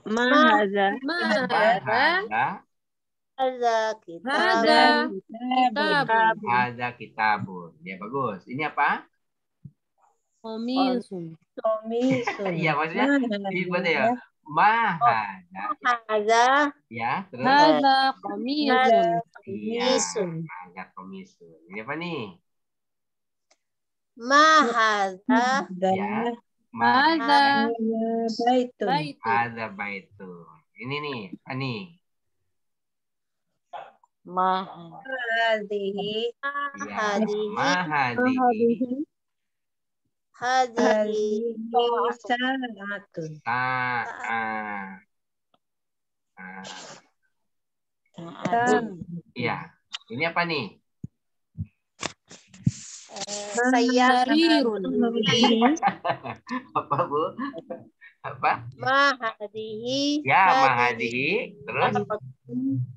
[SPEAKER 8] Mahadza.
[SPEAKER 1] Hadza kitabun. Ya, bagus. Ini apa?
[SPEAKER 9] Qamisun.
[SPEAKER 1] Iya, maksudnya gimana ya? Mahadza. Ya, terus.
[SPEAKER 9] Hadza qamisun.
[SPEAKER 1] Iya, hadza qamisun. Ini apa nih?
[SPEAKER 10] Mahadza.
[SPEAKER 1] Ya.
[SPEAKER 9] Hadza
[SPEAKER 2] baitun.
[SPEAKER 1] Hadza baitun. Ini nih, apa nih?
[SPEAKER 10] Hadhihi.
[SPEAKER 1] Ya, mahadihi.
[SPEAKER 10] Hadhihi.
[SPEAKER 2] Sa'atun.
[SPEAKER 1] Iya. Ini apa nih?
[SPEAKER 10] Sayyarun.
[SPEAKER 1] Apa, Bu? Apa?
[SPEAKER 10] Mahadihi.
[SPEAKER 1] Ya, mahadihi. Terus?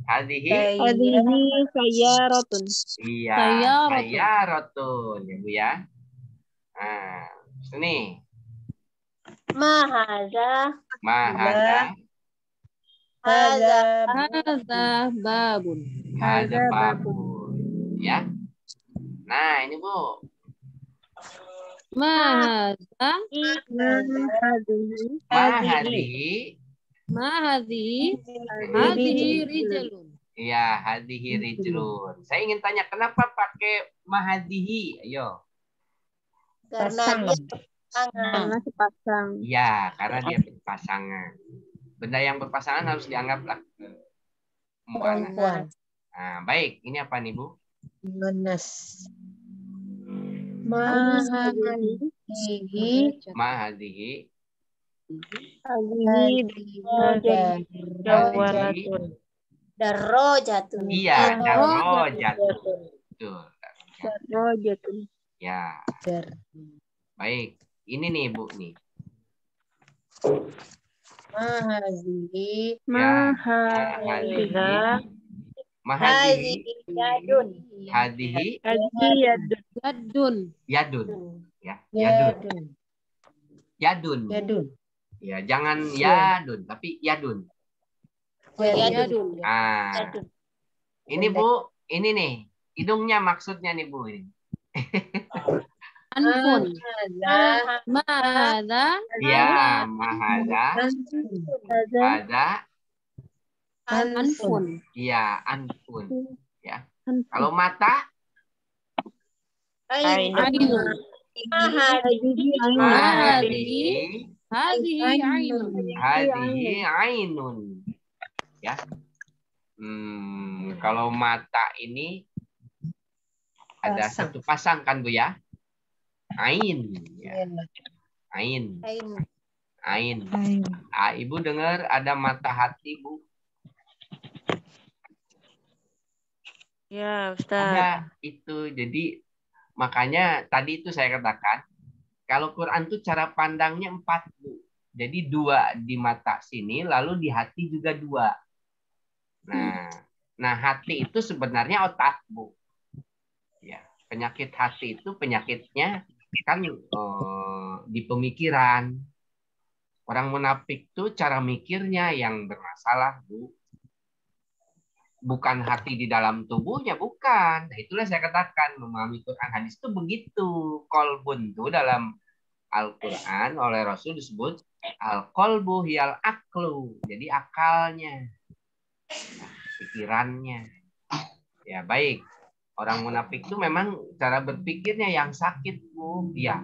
[SPEAKER 1] Hadihi.
[SPEAKER 8] Hadihi sayyaratun.
[SPEAKER 1] Iya, sayyaratun. Ya, Bu ya. Nah, ini.
[SPEAKER 10] Mahada.
[SPEAKER 1] Mahada.
[SPEAKER 10] Hadza.
[SPEAKER 9] Hadza babun.
[SPEAKER 1] Hada babun. Ya. Nah, ini Bu.
[SPEAKER 9] Mahadza.
[SPEAKER 1] Mahadihi.
[SPEAKER 9] Mahadhi. Hadhihi rijalun.
[SPEAKER 1] Iya, hadihi rijlun. Saya ingin tanya, kenapa pakai mahadihi? Ayo.
[SPEAKER 10] Karena dia
[SPEAKER 8] Karena sepasang.
[SPEAKER 1] Iya, karena dia berpasangan. Benda yang berpasangan harus dianggap muannas.
[SPEAKER 10] perempuan.
[SPEAKER 1] Nah, baik. Ini apa nih, Bu?
[SPEAKER 2] Manas. Mahadihi.
[SPEAKER 1] Mahadihi.
[SPEAKER 2] Darajatun.
[SPEAKER 10] Darajatun.
[SPEAKER 1] Iya, darajatun. Betul.
[SPEAKER 8] Rojatun.
[SPEAKER 1] Ya,
[SPEAKER 2] Dar.
[SPEAKER 1] baik. Ini nih, Bu nih.
[SPEAKER 2] Mahadihi.
[SPEAKER 1] Mahadihi. Mahadihi.
[SPEAKER 10] Yadun.
[SPEAKER 1] Hadihi.
[SPEAKER 9] Yadun.
[SPEAKER 1] Yadun. Ya, yadun.
[SPEAKER 2] Yadun.
[SPEAKER 1] Yadun.
[SPEAKER 2] Yadun.
[SPEAKER 1] Ya, jangan yadun, tapi yadun.
[SPEAKER 9] Yadun.
[SPEAKER 1] Ah,
[SPEAKER 10] Yadun.
[SPEAKER 1] ini Bu, ini nih. Hidungnya maksudnya nih, Bu. Ini.
[SPEAKER 9] Anfun. Mahadza.
[SPEAKER 1] Ya, mahada. Ada.
[SPEAKER 9] Anfun.
[SPEAKER 1] Iya, anfun. Ya. Kalau mata,
[SPEAKER 9] Ainun.
[SPEAKER 10] Mahadihi.
[SPEAKER 1] mahadihi.
[SPEAKER 9] Hadhihi ainun.
[SPEAKER 1] Hadihi ainun. Ya. Kalau mata ini ada
[SPEAKER 2] Pasang.
[SPEAKER 1] satu pasang kan, Bu ya? Ain. Ya. Ain. Ain. Ah, Ibu dengar ada mata hati, Bu?
[SPEAKER 8] Ya, Ustaz.
[SPEAKER 1] Ada itu. Jadi makanya tadi itu saya katakan kalau Quran itu cara pandangnya 4, Bu. Jadi 2 di mata sini, lalu di hati juga 2. Nah hati itu sebenarnya otak, Bu. Ya, penyakit hati itu penyakitnya kan di pemikiran. Orang munafik itu cara mikirnya yang bermasalah, Bu. Bukan hati di dalam tubuhnya, bukan. Nah, itulah saya katakan memahami Quran hadis itu begitu. Qalbun itu dalam Al-Quran oleh Rasul disebut al-qalbu hiyal aklu. Jadi akalnya, pikirannya. Ya baik. Orang munafik itu memang cara berpikirnya yang sakit, Bu. Iya.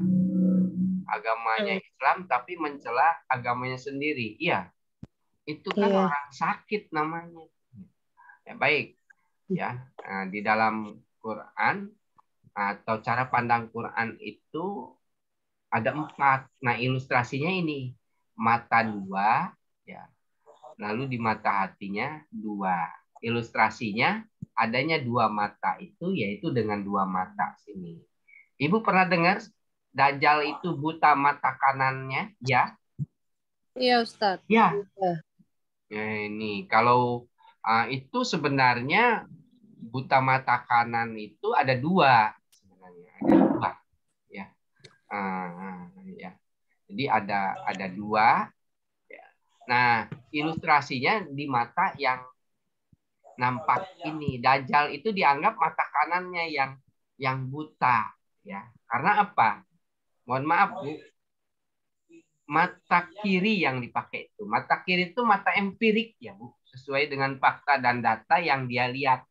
[SPEAKER 1] Agamanya Islam tapi mencela agamanya sendiri. Iya. Itu kan orang sakit namanya. Ya baik. Ya. Nah, di dalam Quran atau cara pandang Quran itu ada 4. Nah, ilustrasinya ini mata 2, ya. Lalu di mata hatinya 2. Ilustrasinya adanya 2 mata itu yaitu dengan 2 mata sini. Ibu pernah dengar Dajjal itu buta mata kanannya? Ya.
[SPEAKER 9] Iya, Ustaz.
[SPEAKER 1] Ya. Nah, ini kalau itu sebenarnya buta mata kanan itu ada 2 sebenarnya. Ada 2. Ya. Ya. Jadi ada 2. Ya. Nah, ilustrasinya di mata yang nampak ini. Dajjal itu dianggap mata kanannya yang buta, ya. Karena apa? Mohon maaf, Bu. Mata kiri yang dipakai itu. Mata kiri itu mata empirik ya, Bu. Sesuai dengan fakta dan data yang dia lihat.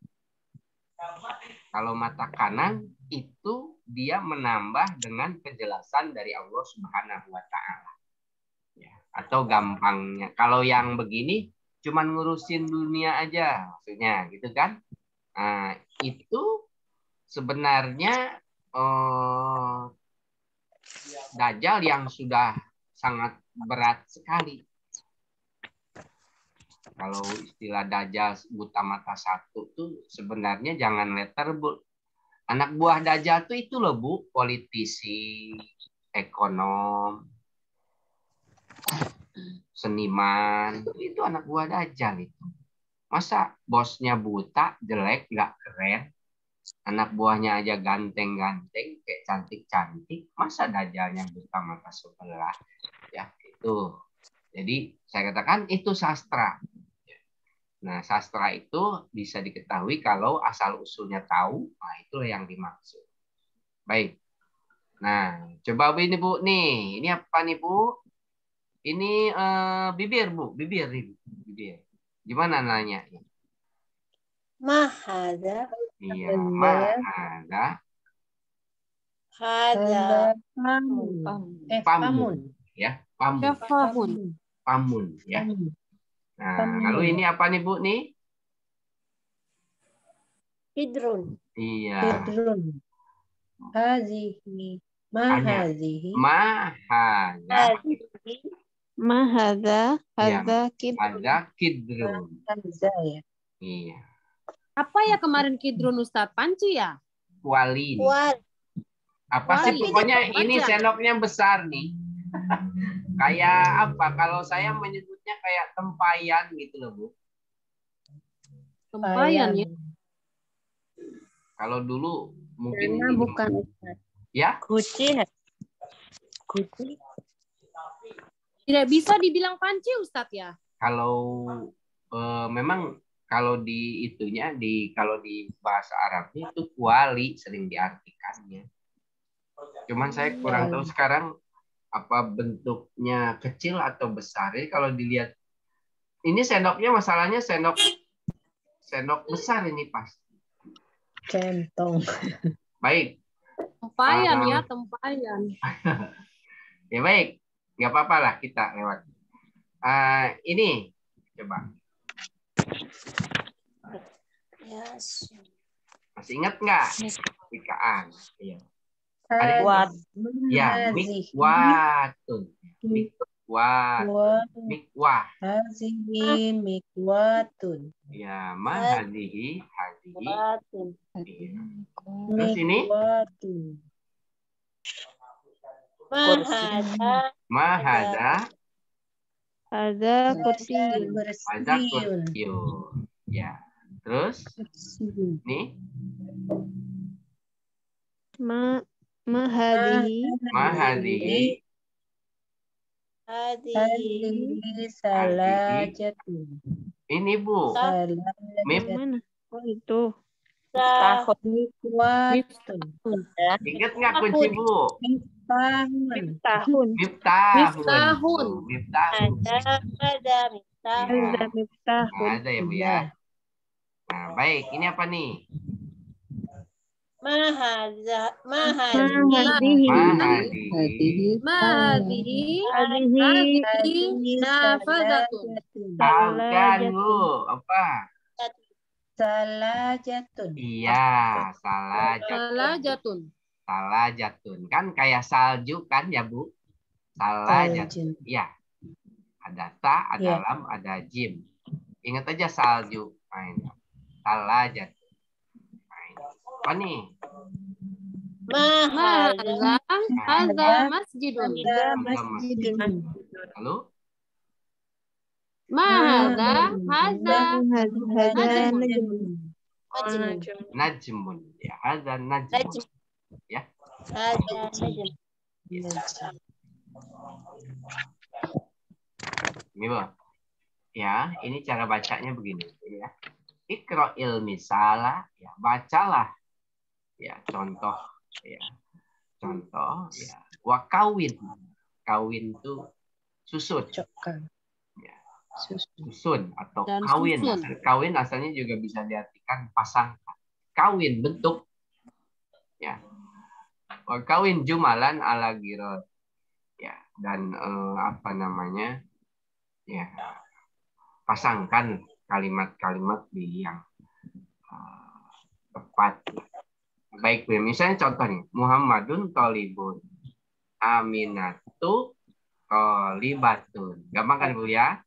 [SPEAKER 1] Kalau mata kanan itu dia menambah dengan penjelasan dari Allah Subhanahu wa taala. Ya, atau gampangnya kalau yang begini cuman ngurusin dunia aja maksudnya gitu kan. Nah, itu sebenarnya Dajjal yang sudah sangat berat sekali. Kalau istilah Dajjal buta mata 1 tuh sebenarnya jangan letterbox. Anak buah Dajjal tuh itu loh, Bu, politisi, ekonom, seniman, itu anak buah Dajjal itu. Masa bosnya buta, jelek, nggak keren, anak buahnya aja ganteng-ganteng, kayak cantik-cantik, masa Dajjalnya buta mata sebelah? Ya, itu. Jadi saya katakan itu sastra. Nah, sastra itu bisa diketahui kalau asal-usulnya tahu, nah itu yang dimaksud. Baik. Nah, coba Bu ini Bu nih. Ini apa nih Bu? Ini bibir Bu, bibir nih, bibir. Gimana nanya?
[SPEAKER 10] Mahada.
[SPEAKER 1] Iya, mahada.
[SPEAKER 10] Hada.
[SPEAKER 2] Pamun.
[SPEAKER 1] Ya, pamun.
[SPEAKER 9] Syafahun.
[SPEAKER 1] Pamun, ya. Nah, lalu ini apa nih Bu nih?
[SPEAKER 10] Hidrun.
[SPEAKER 1] Iya.
[SPEAKER 2] Hidrun. Hazihi. Mahadhihi.
[SPEAKER 1] Mahada.
[SPEAKER 8] Mahada. Hadza kidrun.
[SPEAKER 1] Ada kidrun.
[SPEAKER 2] Hamza ya.
[SPEAKER 1] Iya.
[SPEAKER 9] Apa ya kemarin Kidrun Ustadz? Panci ya?
[SPEAKER 1] Kualin.
[SPEAKER 10] Kual.
[SPEAKER 1] Apa sih
[SPEAKER 9] Kualin.
[SPEAKER 1] pokoknya ini
[SPEAKER 9] Baca.
[SPEAKER 1] sendoknya besar nih. Kayak apa? Kalau saya menyebutnya kayak tempayan gitu loh, Bu.
[SPEAKER 9] Tempayan ya.
[SPEAKER 1] Kalau dulu mungkin
[SPEAKER 3] Karena
[SPEAKER 1] ini-
[SPEAKER 3] bukan Ustaz.
[SPEAKER 1] ya.
[SPEAKER 3] Guci. Guci.
[SPEAKER 9] Tidak bisa dibilang panci Ustadz ya?
[SPEAKER 1] Kalau memang kalau di itunya kalau di bahasa Arabnya itu kuali sering diartikannya. Cuman saya kurang tahu sekarang apa bentuknya kecil atau besar. Jadi kalau dilihat ini sendoknya masalahnya sendok besar ini pasti.
[SPEAKER 2] Centong.
[SPEAKER 1] Baik.
[SPEAKER 9] Tempayan ya, tempayan.
[SPEAKER 1] Ya baik. Nggak apa-apa lah kita lewat. Ini coba.
[SPEAKER 10] Yes.
[SPEAKER 1] Masih ingat nggak? Mikaan. Iya.
[SPEAKER 2] Wat.
[SPEAKER 1] Ya, mikwatun. Mikwat. Mikwah.
[SPEAKER 2] Hazihi mikwatun.
[SPEAKER 1] Ya, mahadihi. Hadihi.
[SPEAKER 10] Batun.
[SPEAKER 1] Iya. Terus ini?
[SPEAKER 2] Mikwatun.
[SPEAKER 10] Mahada.
[SPEAKER 1] Mahada.
[SPEAKER 8] Hadza kursiyun.
[SPEAKER 1] Ada kursiun. Ya. Terus? Nih.
[SPEAKER 8] Mahadihi.
[SPEAKER 1] Mahadihi.
[SPEAKER 10] Hadi.
[SPEAKER 2] Hazihi salajatun.
[SPEAKER 1] Ini Bu. Mim.
[SPEAKER 8] Mana? Oh itu.
[SPEAKER 2] Mikwatun.
[SPEAKER 1] Ingat nggak kunci Bu?
[SPEAKER 2] Miftahun.
[SPEAKER 8] Tahun.
[SPEAKER 1] Miftahun. Miftahun.
[SPEAKER 10] Ada. Miftah.
[SPEAKER 1] Ya.
[SPEAKER 8] Miftahun.
[SPEAKER 1] Ada ya Bu ya. Nah, baik. Ini apa nih?
[SPEAKER 10] Mahada.
[SPEAKER 8] Mahadihi.
[SPEAKER 1] Mahadihi.
[SPEAKER 9] Mahadihi.
[SPEAKER 8] Hadhihi
[SPEAKER 9] Nafadatun.
[SPEAKER 1] Bukan Bu. Apa?
[SPEAKER 2] Salajatun.
[SPEAKER 1] Iya, salah
[SPEAKER 9] Salah
[SPEAKER 1] jatun.
[SPEAKER 9] jatun.
[SPEAKER 1] Salah jatun. Kan kayak salju kan ya Bu? Salah jatun. Iya. Ada ta, ada
[SPEAKER 2] Iya.
[SPEAKER 1] lam, ada jim. Ingat aja salju. Main. Salah jatun. Main. Apa nih?
[SPEAKER 10] Mahada.
[SPEAKER 9] Hadza masjidun.
[SPEAKER 2] Masjidun.
[SPEAKER 1] Lalu?
[SPEAKER 9] Mahadza. Hadza
[SPEAKER 8] Hadza
[SPEAKER 10] Najm.
[SPEAKER 1] Najmun. Ya, ada najmun. Ya.
[SPEAKER 10] Hada. Najm.
[SPEAKER 1] Ini Bu. Ya, ini cara bacanya begini. Ya. Iqra'il misala. Ya, bacalah. Ya, contoh. Ya. Contoh. Ya. Wa kawin. Kawin itu susun. Ya. Susun atau
[SPEAKER 9] Dan
[SPEAKER 1] kawin.
[SPEAKER 9] susun.
[SPEAKER 1] Kawin asalnya juga bisa diartikan pasang. Kawin bentuk. Ya. Wa kawin jumalan ala girot. Ya, dan apa namanya? Ya. Pasangkan kalimat-kalimat di yang tepat. Baik, misalnya contoh nih, Muhammadun tolibun, Aminatu tolibatun. Gampang kan Bu ya?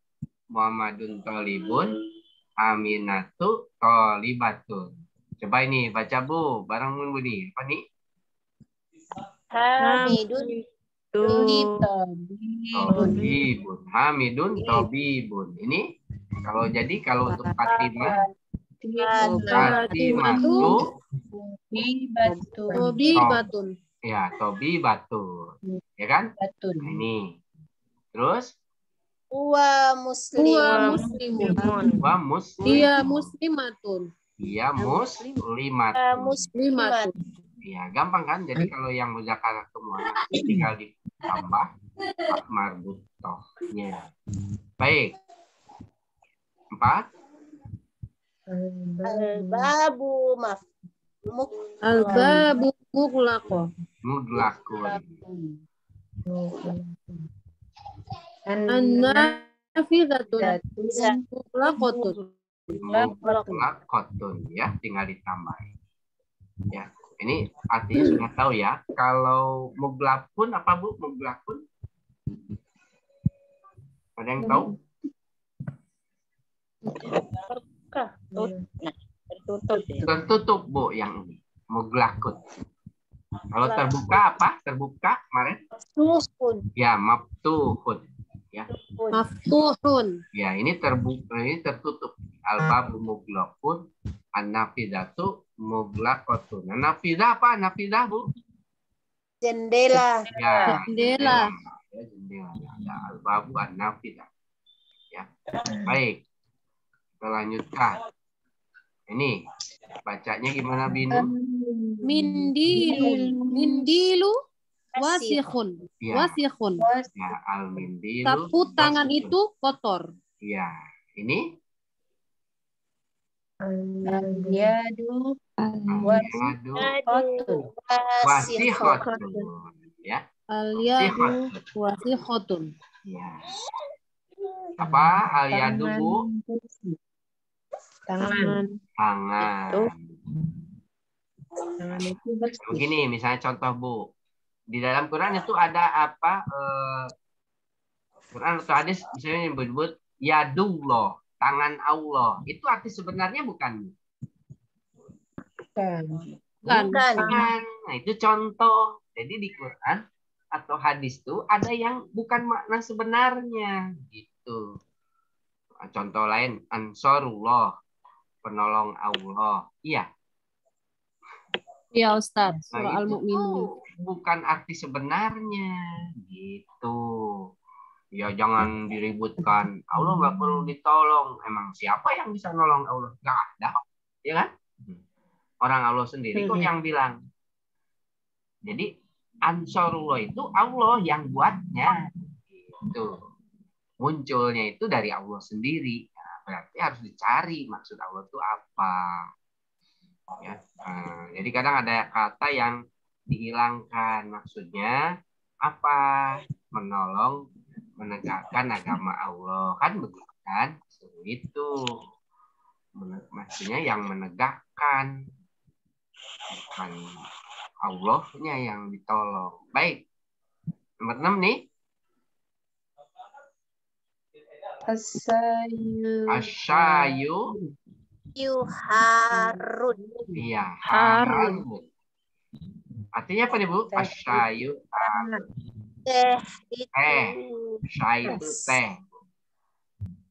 [SPEAKER 1] Muhammadun tolibun, Aminatu tolibatun. Coba ini baca Bu, bareng Bu nih. Apa nih?
[SPEAKER 10] Hamidun.
[SPEAKER 1] Tobibun. Hamidun tobibun. Ini kalau untuk Fatimah
[SPEAKER 9] Tobi batun.
[SPEAKER 1] ya tobi batun. Ya kan? Nah, ini. Terus
[SPEAKER 10] Huwa muslimun.
[SPEAKER 1] wa muslim.
[SPEAKER 9] Iya muslimatun.
[SPEAKER 1] Iya muslimat.
[SPEAKER 10] Muslimat.
[SPEAKER 1] Iya, gampang kan? Jadi kalau yang muzakarah semua tinggal ditambah marbutohnya. Baik. 4.
[SPEAKER 10] Al-babu
[SPEAKER 9] Al-babu mughlaqo.
[SPEAKER 1] Mudlakun.
[SPEAKER 9] An-nafidatun mughlaqatun.
[SPEAKER 1] Muglakotun ya, tinggal ditambahin. Ya, ini artinya sudah tahu ya. Kalau muglakun apa Bu? Muglakun? Ada yang tahu?
[SPEAKER 5] Tertutup ya.
[SPEAKER 1] Tertutup Bu yang ini. Muglakun. Kalau terbuka apa? Terbuka kemarin?
[SPEAKER 10] Maftuhun.
[SPEAKER 1] Ya, maftuhun. Ya.
[SPEAKER 9] Maftuhun.
[SPEAKER 1] Ya, ini terbuka, ini tertutup. Al-babu muglakun, an-nafidatu muglakotun. Nafidah apa? Nafidah Bu?
[SPEAKER 10] Jendela.
[SPEAKER 1] Ya,
[SPEAKER 9] Jendela.
[SPEAKER 1] Ya, jendela. Ya, al-babu an-nafidah. Ya, baik. Kita lanjutkan. Ini bacanya gimana Binu?
[SPEAKER 9] Mindilu wasikhun.
[SPEAKER 1] Ya,
[SPEAKER 9] Wasikhun.
[SPEAKER 1] ya al-mindilu.
[SPEAKER 9] Sapu tangan
[SPEAKER 1] wasikhun.
[SPEAKER 9] itu kotor.
[SPEAKER 1] Ya, ini
[SPEAKER 6] Al-yadu
[SPEAKER 1] al-yadu wasikhotun. Ya,
[SPEAKER 9] Al-yadu wasikhotun.
[SPEAKER 1] ya. Apa al-yadu Bu?
[SPEAKER 2] Tangan.
[SPEAKER 1] Tangan.
[SPEAKER 2] Tangan itu bersih.
[SPEAKER 1] Begini, misalnya contoh Bu. Di dalam Quran itu ada apa? Quran atau hadis misalnya menyebut yadullah, tangan Allah. Itu arti sebenarnya bukan?
[SPEAKER 2] Bukan.
[SPEAKER 10] Bukan.
[SPEAKER 1] Nah, itu contoh. Jadi di Quran atau hadis itu ada yang bukan makna sebenarnya gitu. Contoh lain, ansarullah, penolong Allah. Iya.
[SPEAKER 9] Ya Ustaz,
[SPEAKER 1] Nah,
[SPEAKER 9] surah
[SPEAKER 1] itu
[SPEAKER 9] Al-Mu'minun.
[SPEAKER 1] tuh bukan arti sebenarnya gitu. Ya jangan diributkan. Allah nggak perlu ditolong. Emang siapa yang bisa nolong Allah? Nggak ada, ya kan? Orang Allah sendiri kok yang bilang. Jadi ansarullah itu Allah yang buatnya. Gitu. Munculnya itu dari Allah sendiri. Nah, berarti harus dicari maksud Allah itu apa. Ya, jadi kadang ada kata yang dihilangkan, maksudnya apa? Menolong, menegakkan agama Allah, kan begitu kan? Itu maksudnya yang menegakkan, bukan Allahnya yang ditolong. Baik, nomor 6 nih. Asyayu.
[SPEAKER 10] Yuharun.
[SPEAKER 1] Iya, harun. Artinya apa nih Bu? Asyayu.
[SPEAKER 10] Teh itu.
[SPEAKER 1] Syai itu teh.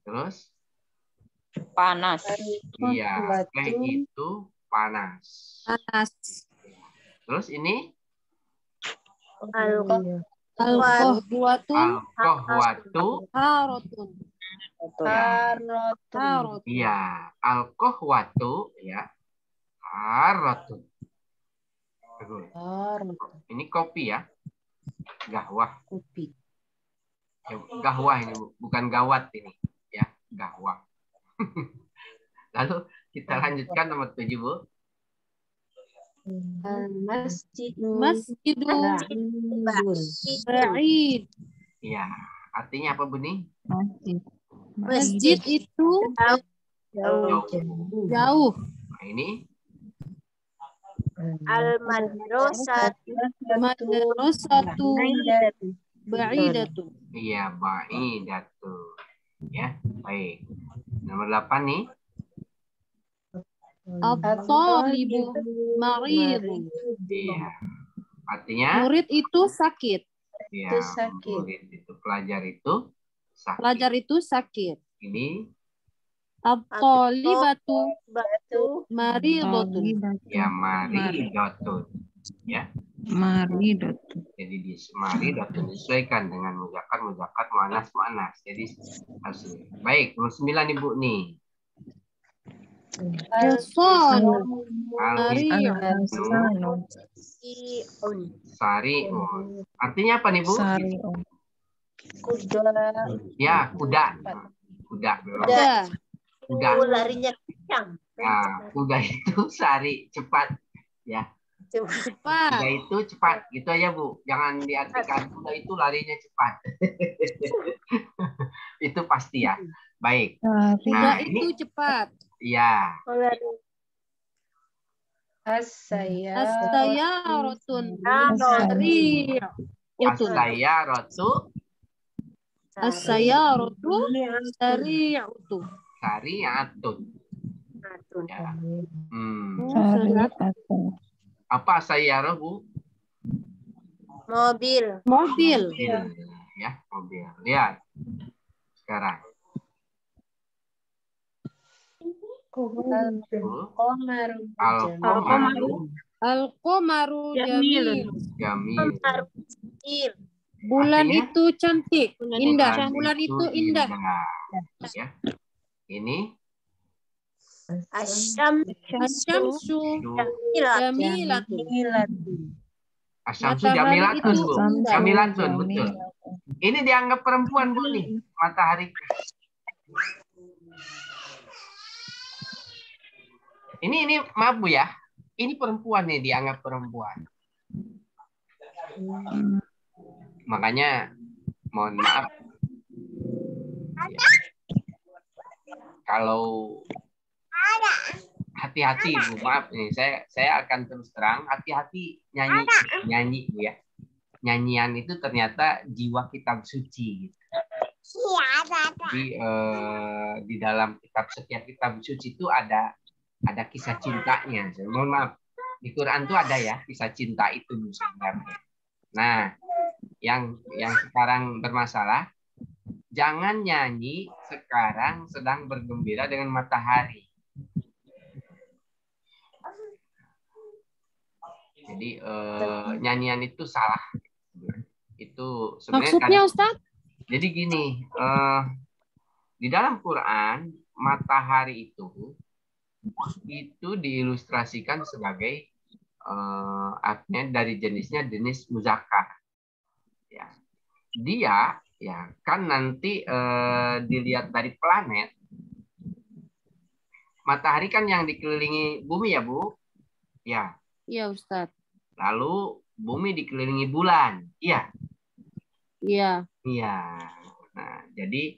[SPEAKER 1] Terus?
[SPEAKER 5] Panas.
[SPEAKER 1] Iya, teh itu panas.
[SPEAKER 9] Panas.
[SPEAKER 1] Terus ini?
[SPEAKER 9] Al-qahwatu harotun. Harotun.
[SPEAKER 1] Iya, al-qahwatu ya. Harotun. Ini kopi ya. Gahwah.
[SPEAKER 6] kopi.
[SPEAKER 1] Gahwah ini bukan gawat ini ya, gahwah. Lalu kita lanjutkan nomor 7 Bu.
[SPEAKER 6] Masjidu
[SPEAKER 9] Ba'id.
[SPEAKER 1] Iya, artinya apa Bu nih?
[SPEAKER 9] Masjid itu jauh.
[SPEAKER 1] Nah, ini
[SPEAKER 10] Al-madrasatu
[SPEAKER 9] Madrasatu ba'idatu.
[SPEAKER 1] iya, ba'idatu. Ya, baik. Nomor 8 nih.
[SPEAKER 9] At-talibu maridun.
[SPEAKER 1] Iya. Artinya
[SPEAKER 9] Murid itu sakit.
[SPEAKER 1] ya, murid itu pelajar itu sakit.
[SPEAKER 9] Pelajar itu sakit.
[SPEAKER 1] Ini
[SPEAKER 9] At-talibatu
[SPEAKER 10] batu
[SPEAKER 9] maridotun.
[SPEAKER 1] ya maridotun. Ya.
[SPEAKER 8] Maridatun.
[SPEAKER 1] Jadi maridatun disesuaikan dengan muzakkar, muannas, muannas. Jadi hasil. Baik, nomor 9 Ibu nih.
[SPEAKER 9] Hasan.
[SPEAKER 1] Al-Hisanu Sari'un. Artinya apa nih Bu?
[SPEAKER 8] Sari'un.
[SPEAKER 10] Kuda.
[SPEAKER 1] Ya, kuda. Kuda.
[SPEAKER 9] Kuda.
[SPEAKER 1] Kuda.
[SPEAKER 10] Larinya kencang.
[SPEAKER 1] Nah, kuda itu sari, cepat. Ya.
[SPEAKER 9] Cepat.
[SPEAKER 1] Kuda itu cepat. Gitu aja Bu. Jangan diartikan kuda itu larinya cepat. Itu pasti ya. Baik.
[SPEAKER 9] Kuda
[SPEAKER 1] Nah,
[SPEAKER 9] itu
[SPEAKER 1] ini
[SPEAKER 9] cepat.
[SPEAKER 1] ya.
[SPEAKER 9] As-sayyaratun.
[SPEAKER 1] As-sayyaratu
[SPEAKER 9] As-sayyaratu sari'atun.
[SPEAKER 1] sari'atun. Ya.
[SPEAKER 8] Sari'atun.
[SPEAKER 1] Apa sayyarah Bu?
[SPEAKER 10] Mobil.
[SPEAKER 9] Mobil.
[SPEAKER 1] Ya, mobil. Lihat. Sekarang.
[SPEAKER 9] Al-qamaru jamil.
[SPEAKER 1] Jamil.
[SPEAKER 9] Bulan
[SPEAKER 1] Artinya?
[SPEAKER 9] itu cantik, indah. Bulan itu indah.
[SPEAKER 1] Ya. Ini
[SPEAKER 9] Asyamsu jamilatun.
[SPEAKER 1] asyamsu
[SPEAKER 9] Matahari
[SPEAKER 1] jamilatun,
[SPEAKER 9] itu
[SPEAKER 1] Bu.
[SPEAKER 9] indah.
[SPEAKER 1] Jamilatun, betul. Ini dianggap perempuan, Bu, nih. Matahari. Ini maaf, Bu, ya. Ini perempuan nih, dianggap perempuan. Makanya mohon maaf. Kalau hati-hati Bu, maaf nih, saya akan terus terang, hati-hati nyanyi Bu ya. Nyanyian itu ternyata jiwa kitab suci gitu. Jadi di dalam setiap kitab suci itu ada kisah cintanya. Mohon maaf, di Quran tuh ada ya kisah cinta itu sebenarnya. Nah, yang sekarang bermasalah, jangan nyanyi sekarang sedang bergembira dengan matahari. Jadi nyanyian itu salah. Itu sebenarnya
[SPEAKER 9] Maksudnya Ustaz?
[SPEAKER 1] Jadi gini, di dalam Quran matahari itu diilustrasikan sebagai artinya dari jenisnya jenis muzakkar. Ya. Dia ya kan nanti dilihat dari planet. Matahari kan yang dikelilingi bumi ya, Bu? Ya.
[SPEAKER 9] Iya, Ustaz.
[SPEAKER 1] Lalu bumi dikelilingi bulan. Iya.
[SPEAKER 9] Iya.
[SPEAKER 1] Iya. Nah, jadi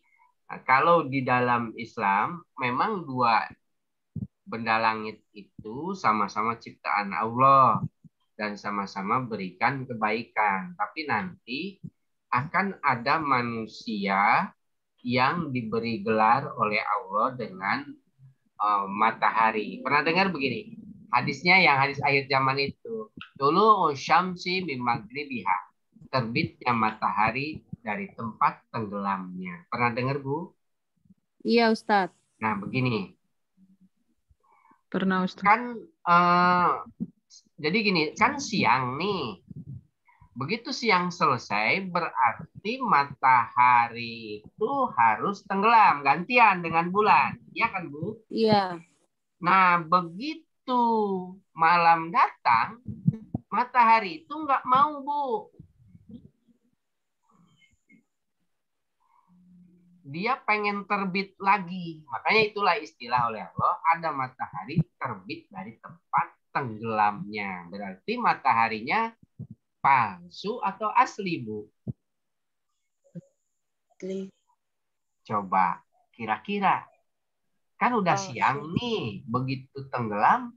[SPEAKER 1] kalau di dalam Islam memang dua benda langit itu sama-sama ciptaan Allah dan sama-sama berikan kebaikan. Tapi nanti akan ada manusia yang diberi gelar oleh Allah dengan matahari. Pernah dengar begini? Hadisnya yang hadis akhir zaman itu. Dulu syamsi min maghribiha. Terbitnya matahari dari tempat tenggelamnya. Pernah dengar, Bu?
[SPEAKER 9] Iya, Ustaz.
[SPEAKER 1] Nah, begini.
[SPEAKER 8] Pernah, Ustaz.
[SPEAKER 1] Kan jadi gini, kan siang nih. Begitu siang selesai berarti matahari itu harus tenggelam gantian dengan bulan. Iya kan, Bu?
[SPEAKER 9] Iya.
[SPEAKER 1] Nah, begitu malam datang, matahari itu nggak mau, Bu. Dia pengen terbit lagi. Makanya itulah istilah oleh Allah, ada matahari terbit dari tempat tenggelamnya. Berarti mataharinya palsu atau asli, Bu? Coba, kira-kira. Kan udah siang nih, begitu tenggelam,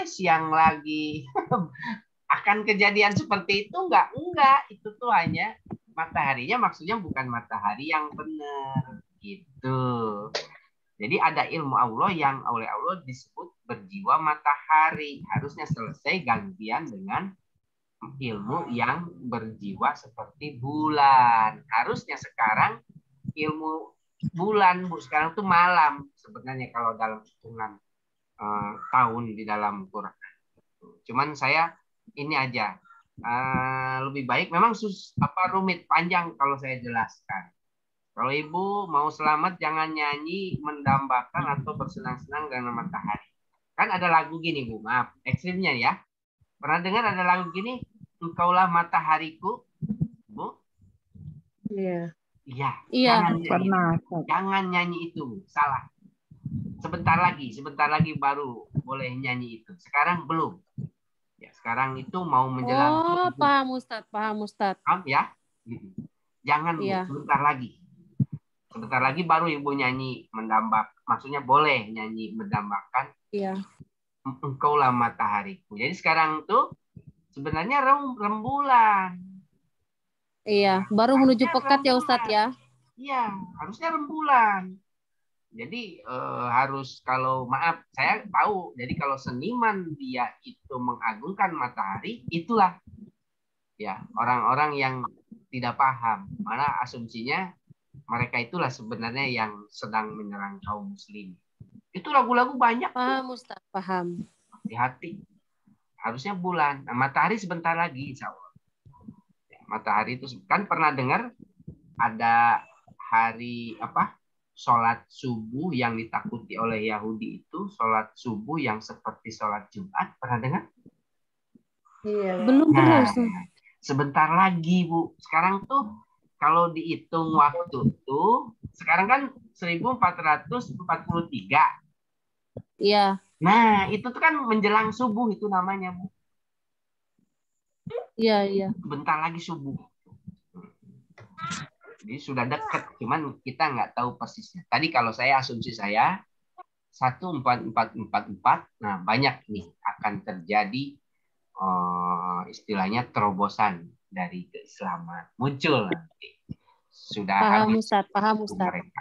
[SPEAKER 1] siang lagi. Akan kejadian seperti itu enggak? Enggak, itu tuh hanya mataharinya maksudnya bukan matahari yang benar gitu. Jadi ada ilmu Allah yang oleh Allah disebut berjiwa matahari. Harusnya selesai gantian dengan ilmu yang berjiwa seperti bulan. Harusnya sekarang ilmu bulan, Bu, sekarang tuh malam sebenarnya kalau dalam hitungan tahun di dalam Quran. Cuman saya ini aja lebih baik memang rumit panjang kalau saya jelaskan. Kalau ibu mau selamat jangan nyanyi mendambakan atau bersenang-senang dengan matahari. Kan ada lagu gini Bu, maaf ekstrimnya ya. Pernah dengar ada lagu gini? Engkaulah matahariku, Bu?
[SPEAKER 2] Iya.
[SPEAKER 1] Iya.
[SPEAKER 9] Iya.
[SPEAKER 1] Jangan nyanyi itu, salah. Sebentar lagi baru boleh nyanyi itu. Sekarang belum. Ya, sekarang itu mau menjelang.
[SPEAKER 9] Oh, paham Ustadz, paham Ustadz.
[SPEAKER 1] Paham ya? Jangan Bu, sebentar lagi. Sebentar lagi baru ibu nyanyi mendambak. Maksudnya boleh nyanyi mendambakan.
[SPEAKER 9] Iya.
[SPEAKER 1] Engkaulah matahariku. Jadi sekarang tuh sebenarnya rembulan.
[SPEAKER 9] Iya, baru menuju pekat ya Ustadz ya.
[SPEAKER 1] Iya, harusnya rembulan. Jadi harus kalau maaf saya tahu. Jadi kalau seniman dia itu mengagungkan matahari, itulah ya orang-orang yang tidak paham. Mana asumsinya mereka itulah sebenarnya yang sedang menyerang kaum muslim. Itu lagu-lagu banyak.
[SPEAKER 9] Paham Ustaz, paham.
[SPEAKER 1] Hati-hati. Harusnya bulan. Nah, matahari sebentar lagi insya Allah. Ya, matahari itu kan pernah dengar ada hari sholat subuh yang ditakuti oleh Yahudi itu sholat subuh yang seperti sholat Jumat. Pernah dengar?
[SPEAKER 2] Iya.
[SPEAKER 9] Belum pernah Ustaz.
[SPEAKER 1] Sebentar lagi Bu. Sekarang tuh kalau dihitung waktu tuh sekarang kan 1443.
[SPEAKER 9] Iya.
[SPEAKER 1] Nah, itu tuh kan menjelang subuh itu namanya, Bu.
[SPEAKER 9] Iya, iya.
[SPEAKER 1] Bentar lagi subuh. Jadi sudah dekat, cuman kita nggak tahu persisnya. Tadi kalau saya asumsi saya 1444. Nah, banyak nih akan terjadi istilahnya terobosan dari keislaman. Muncul nanti. Sudah
[SPEAKER 9] paham
[SPEAKER 1] habis
[SPEAKER 9] Ustaz, paham Ustaz.
[SPEAKER 1] mereka.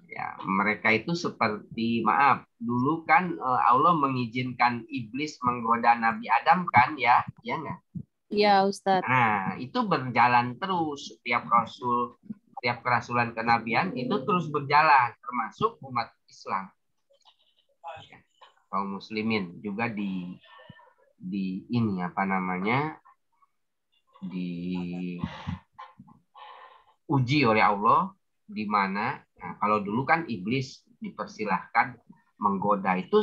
[SPEAKER 1] Ya, mereka itu seperti dulu kan Allah mengizinkan iblis menggoda Nabi Adam kan ya nggak?
[SPEAKER 9] Iya Ustaz.
[SPEAKER 1] Nah itu berjalan terus setiap kerasulan kenabian itu terus berjalan termasuk umat Islam, kaum muslimin juga di ini diuji oleh Allah. Di mana kalau dulu kan iblis dipersilahkan menggoda itu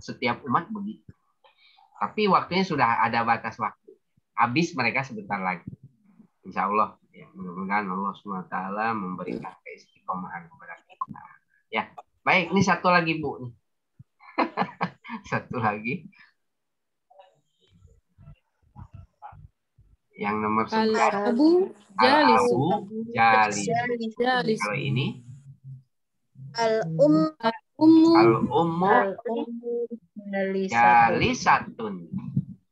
[SPEAKER 1] setiap umat begitu. Tapi waktunya sudah ada batas waktu. Habis mereka sebentar lagi. Insya Allah ya, mudah-mudahan Allah SWT memberikan keistiqomahan kepada kita. Ya, baik, ini satu lagi Bu. Satu lagi. Yang nomor 11.
[SPEAKER 9] Al-Abu Jalis.
[SPEAKER 1] Kalau ini
[SPEAKER 10] Al-Ummu
[SPEAKER 1] Jalisatun.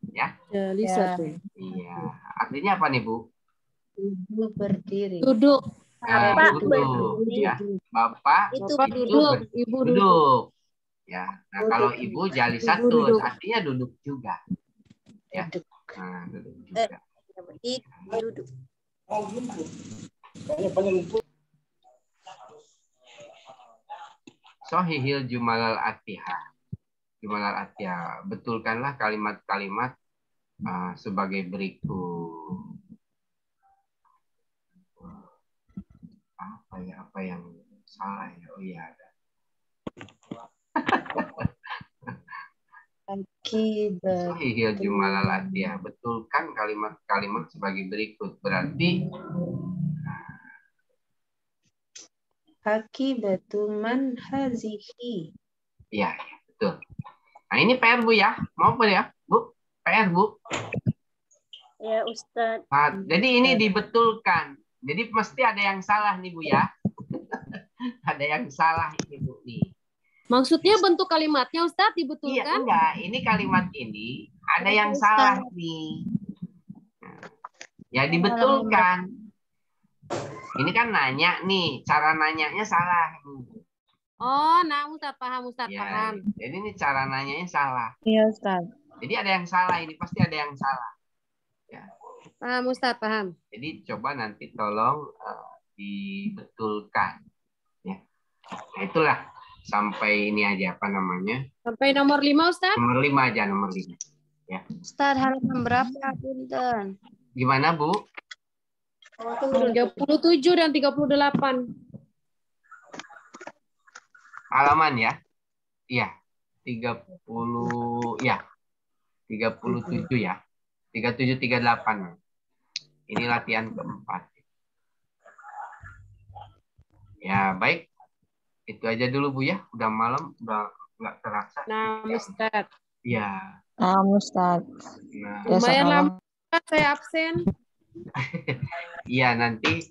[SPEAKER 1] Ya.
[SPEAKER 9] Jalisatun.
[SPEAKER 1] Iya. Artinya apa nih, Bu?
[SPEAKER 10] Ibu berdiri.
[SPEAKER 9] Duduk.
[SPEAKER 1] Duduk. Ya. Bapak itu
[SPEAKER 9] duduk. Ibu duduk.
[SPEAKER 1] Duduk. Ya. Nah, kalau ibu Jalisatun artinya duduk juga. Ya. Nah, duduk juga.
[SPEAKER 10] Duduk.
[SPEAKER 1] Sohihil jumalal atihah. Jumalal atihah. Betulkanlah kalimat-kalimat sebagai berikut. Apa yang salah ya? Oh iya ada. Sohihil jumalal atihah. Betulkan kalimat-kalimat sebagai berikut. Berarti
[SPEAKER 6] Akibatuman hazihi.
[SPEAKER 1] Iya, betul. Nah, ini PR Bu ya. Mau apa ya, Bu? PR Bu.
[SPEAKER 10] Ya, Ustaz.
[SPEAKER 1] Nah, jadi ini dibetulkan. Jadi mesti ada yang salah nih Bu ya. Ada yang salah ini Bu nih.
[SPEAKER 9] Maksudnya bentuk kalimatnya Ustaz dibetulkan?
[SPEAKER 1] Iya, enggak. Ini kalimat ini ada yang salah nih. Ya dibetulkan. Ini kan nanya nih, cara nanyanya salah.
[SPEAKER 9] Oh, nah Ustaz paham, Ustaz paham.
[SPEAKER 1] Jadi ini cara nanyanya salah.
[SPEAKER 6] Iya, Ustaz.
[SPEAKER 1] Jadi ada yang salah, ini pasti ada yang salah. Ya.
[SPEAKER 9] Paham Ustaz, paham.
[SPEAKER 1] Jadi coba nanti tolong dibetulkan. Ya. Nah, itulah sampai ini aja apa namanya?
[SPEAKER 9] Sampai nomor 5 Ustaz?
[SPEAKER 1] Nomor 5 aja, nomor 5. Ya.
[SPEAKER 8] Ustaz, halaman berapa, Punten?
[SPEAKER 1] Gimana, Bu?
[SPEAKER 9] 37 dan 38.
[SPEAKER 1] Halaman ya? Iya. 30 ya. 37 ya. 37 38. Ini latihan keempat. Ya, baik. Itu aja dulu, Bu ya. Udah malam, udah nggak terasa.
[SPEAKER 9] Nah, Ustaz.
[SPEAKER 1] Iya.
[SPEAKER 5] Nah, Ustaz.
[SPEAKER 1] Nah,
[SPEAKER 9] Lumayan lama saya absen.
[SPEAKER 1] iya, nanti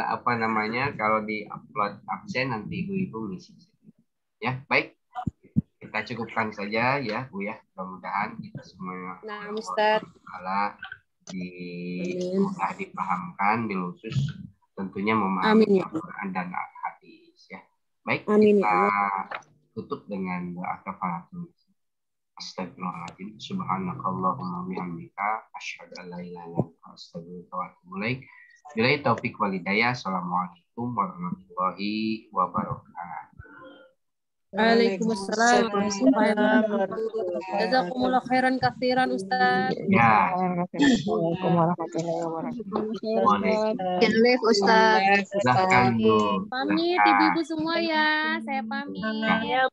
[SPEAKER 1] apa namanya, kalau di upload absen nanti ibu-ibu ngisi. Ya, baik. Kita cukupkan saja ya, Bu ya. Mudah-mudahan kita semua
[SPEAKER 9] Nah, Ustaz.
[SPEAKER 1] mudah dipahamkan, dilusus, tentunya memahami
[SPEAKER 9] Amin, ya.
[SPEAKER 1] Al-Quran dan hadis ya. Baik,
[SPEAKER 9] Amin,
[SPEAKER 1] kita
[SPEAKER 9] ya.
[SPEAKER 1] tutup dengan doa kafaratul. Astagfirullahaladzim. Subhanakallahumma bihamdika asyhadu an la ilaha illa anta astaghfiruka wa atubu ilaik. Billahi taufik wal hidayah. Assalamualaikum warahmatullahi wabarakatuh.
[SPEAKER 9] Waalaikumsalam warahmatullahi wabarakatuh. Jazakumullah khairan katsiran, Ustaz.
[SPEAKER 1] Ya.
[SPEAKER 5] Assalamualaikum warahmatullahi wabarakatuh.
[SPEAKER 8] Live, Ustaz.
[SPEAKER 1] Silahkan, Bu.
[SPEAKER 9] Pamit
[SPEAKER 1] Silahkan.
[SPEAKER 9] ibu-ibu semua ya. Saya pamit.
[SPEAKER 10] Ya,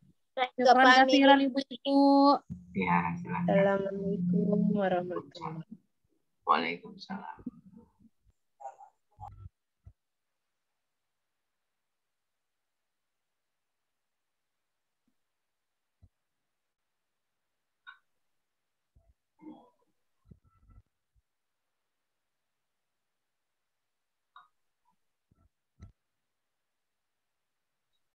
[SPEAKER 9] Syukran katsiran ibu-ibu.
[SPEAKER 1] Ya, silahkan.
[SPEAKER 2] Assalamualaikum warahmatullahi wabarakatuh.
[SPEAKER 1] Waalaikumsalam.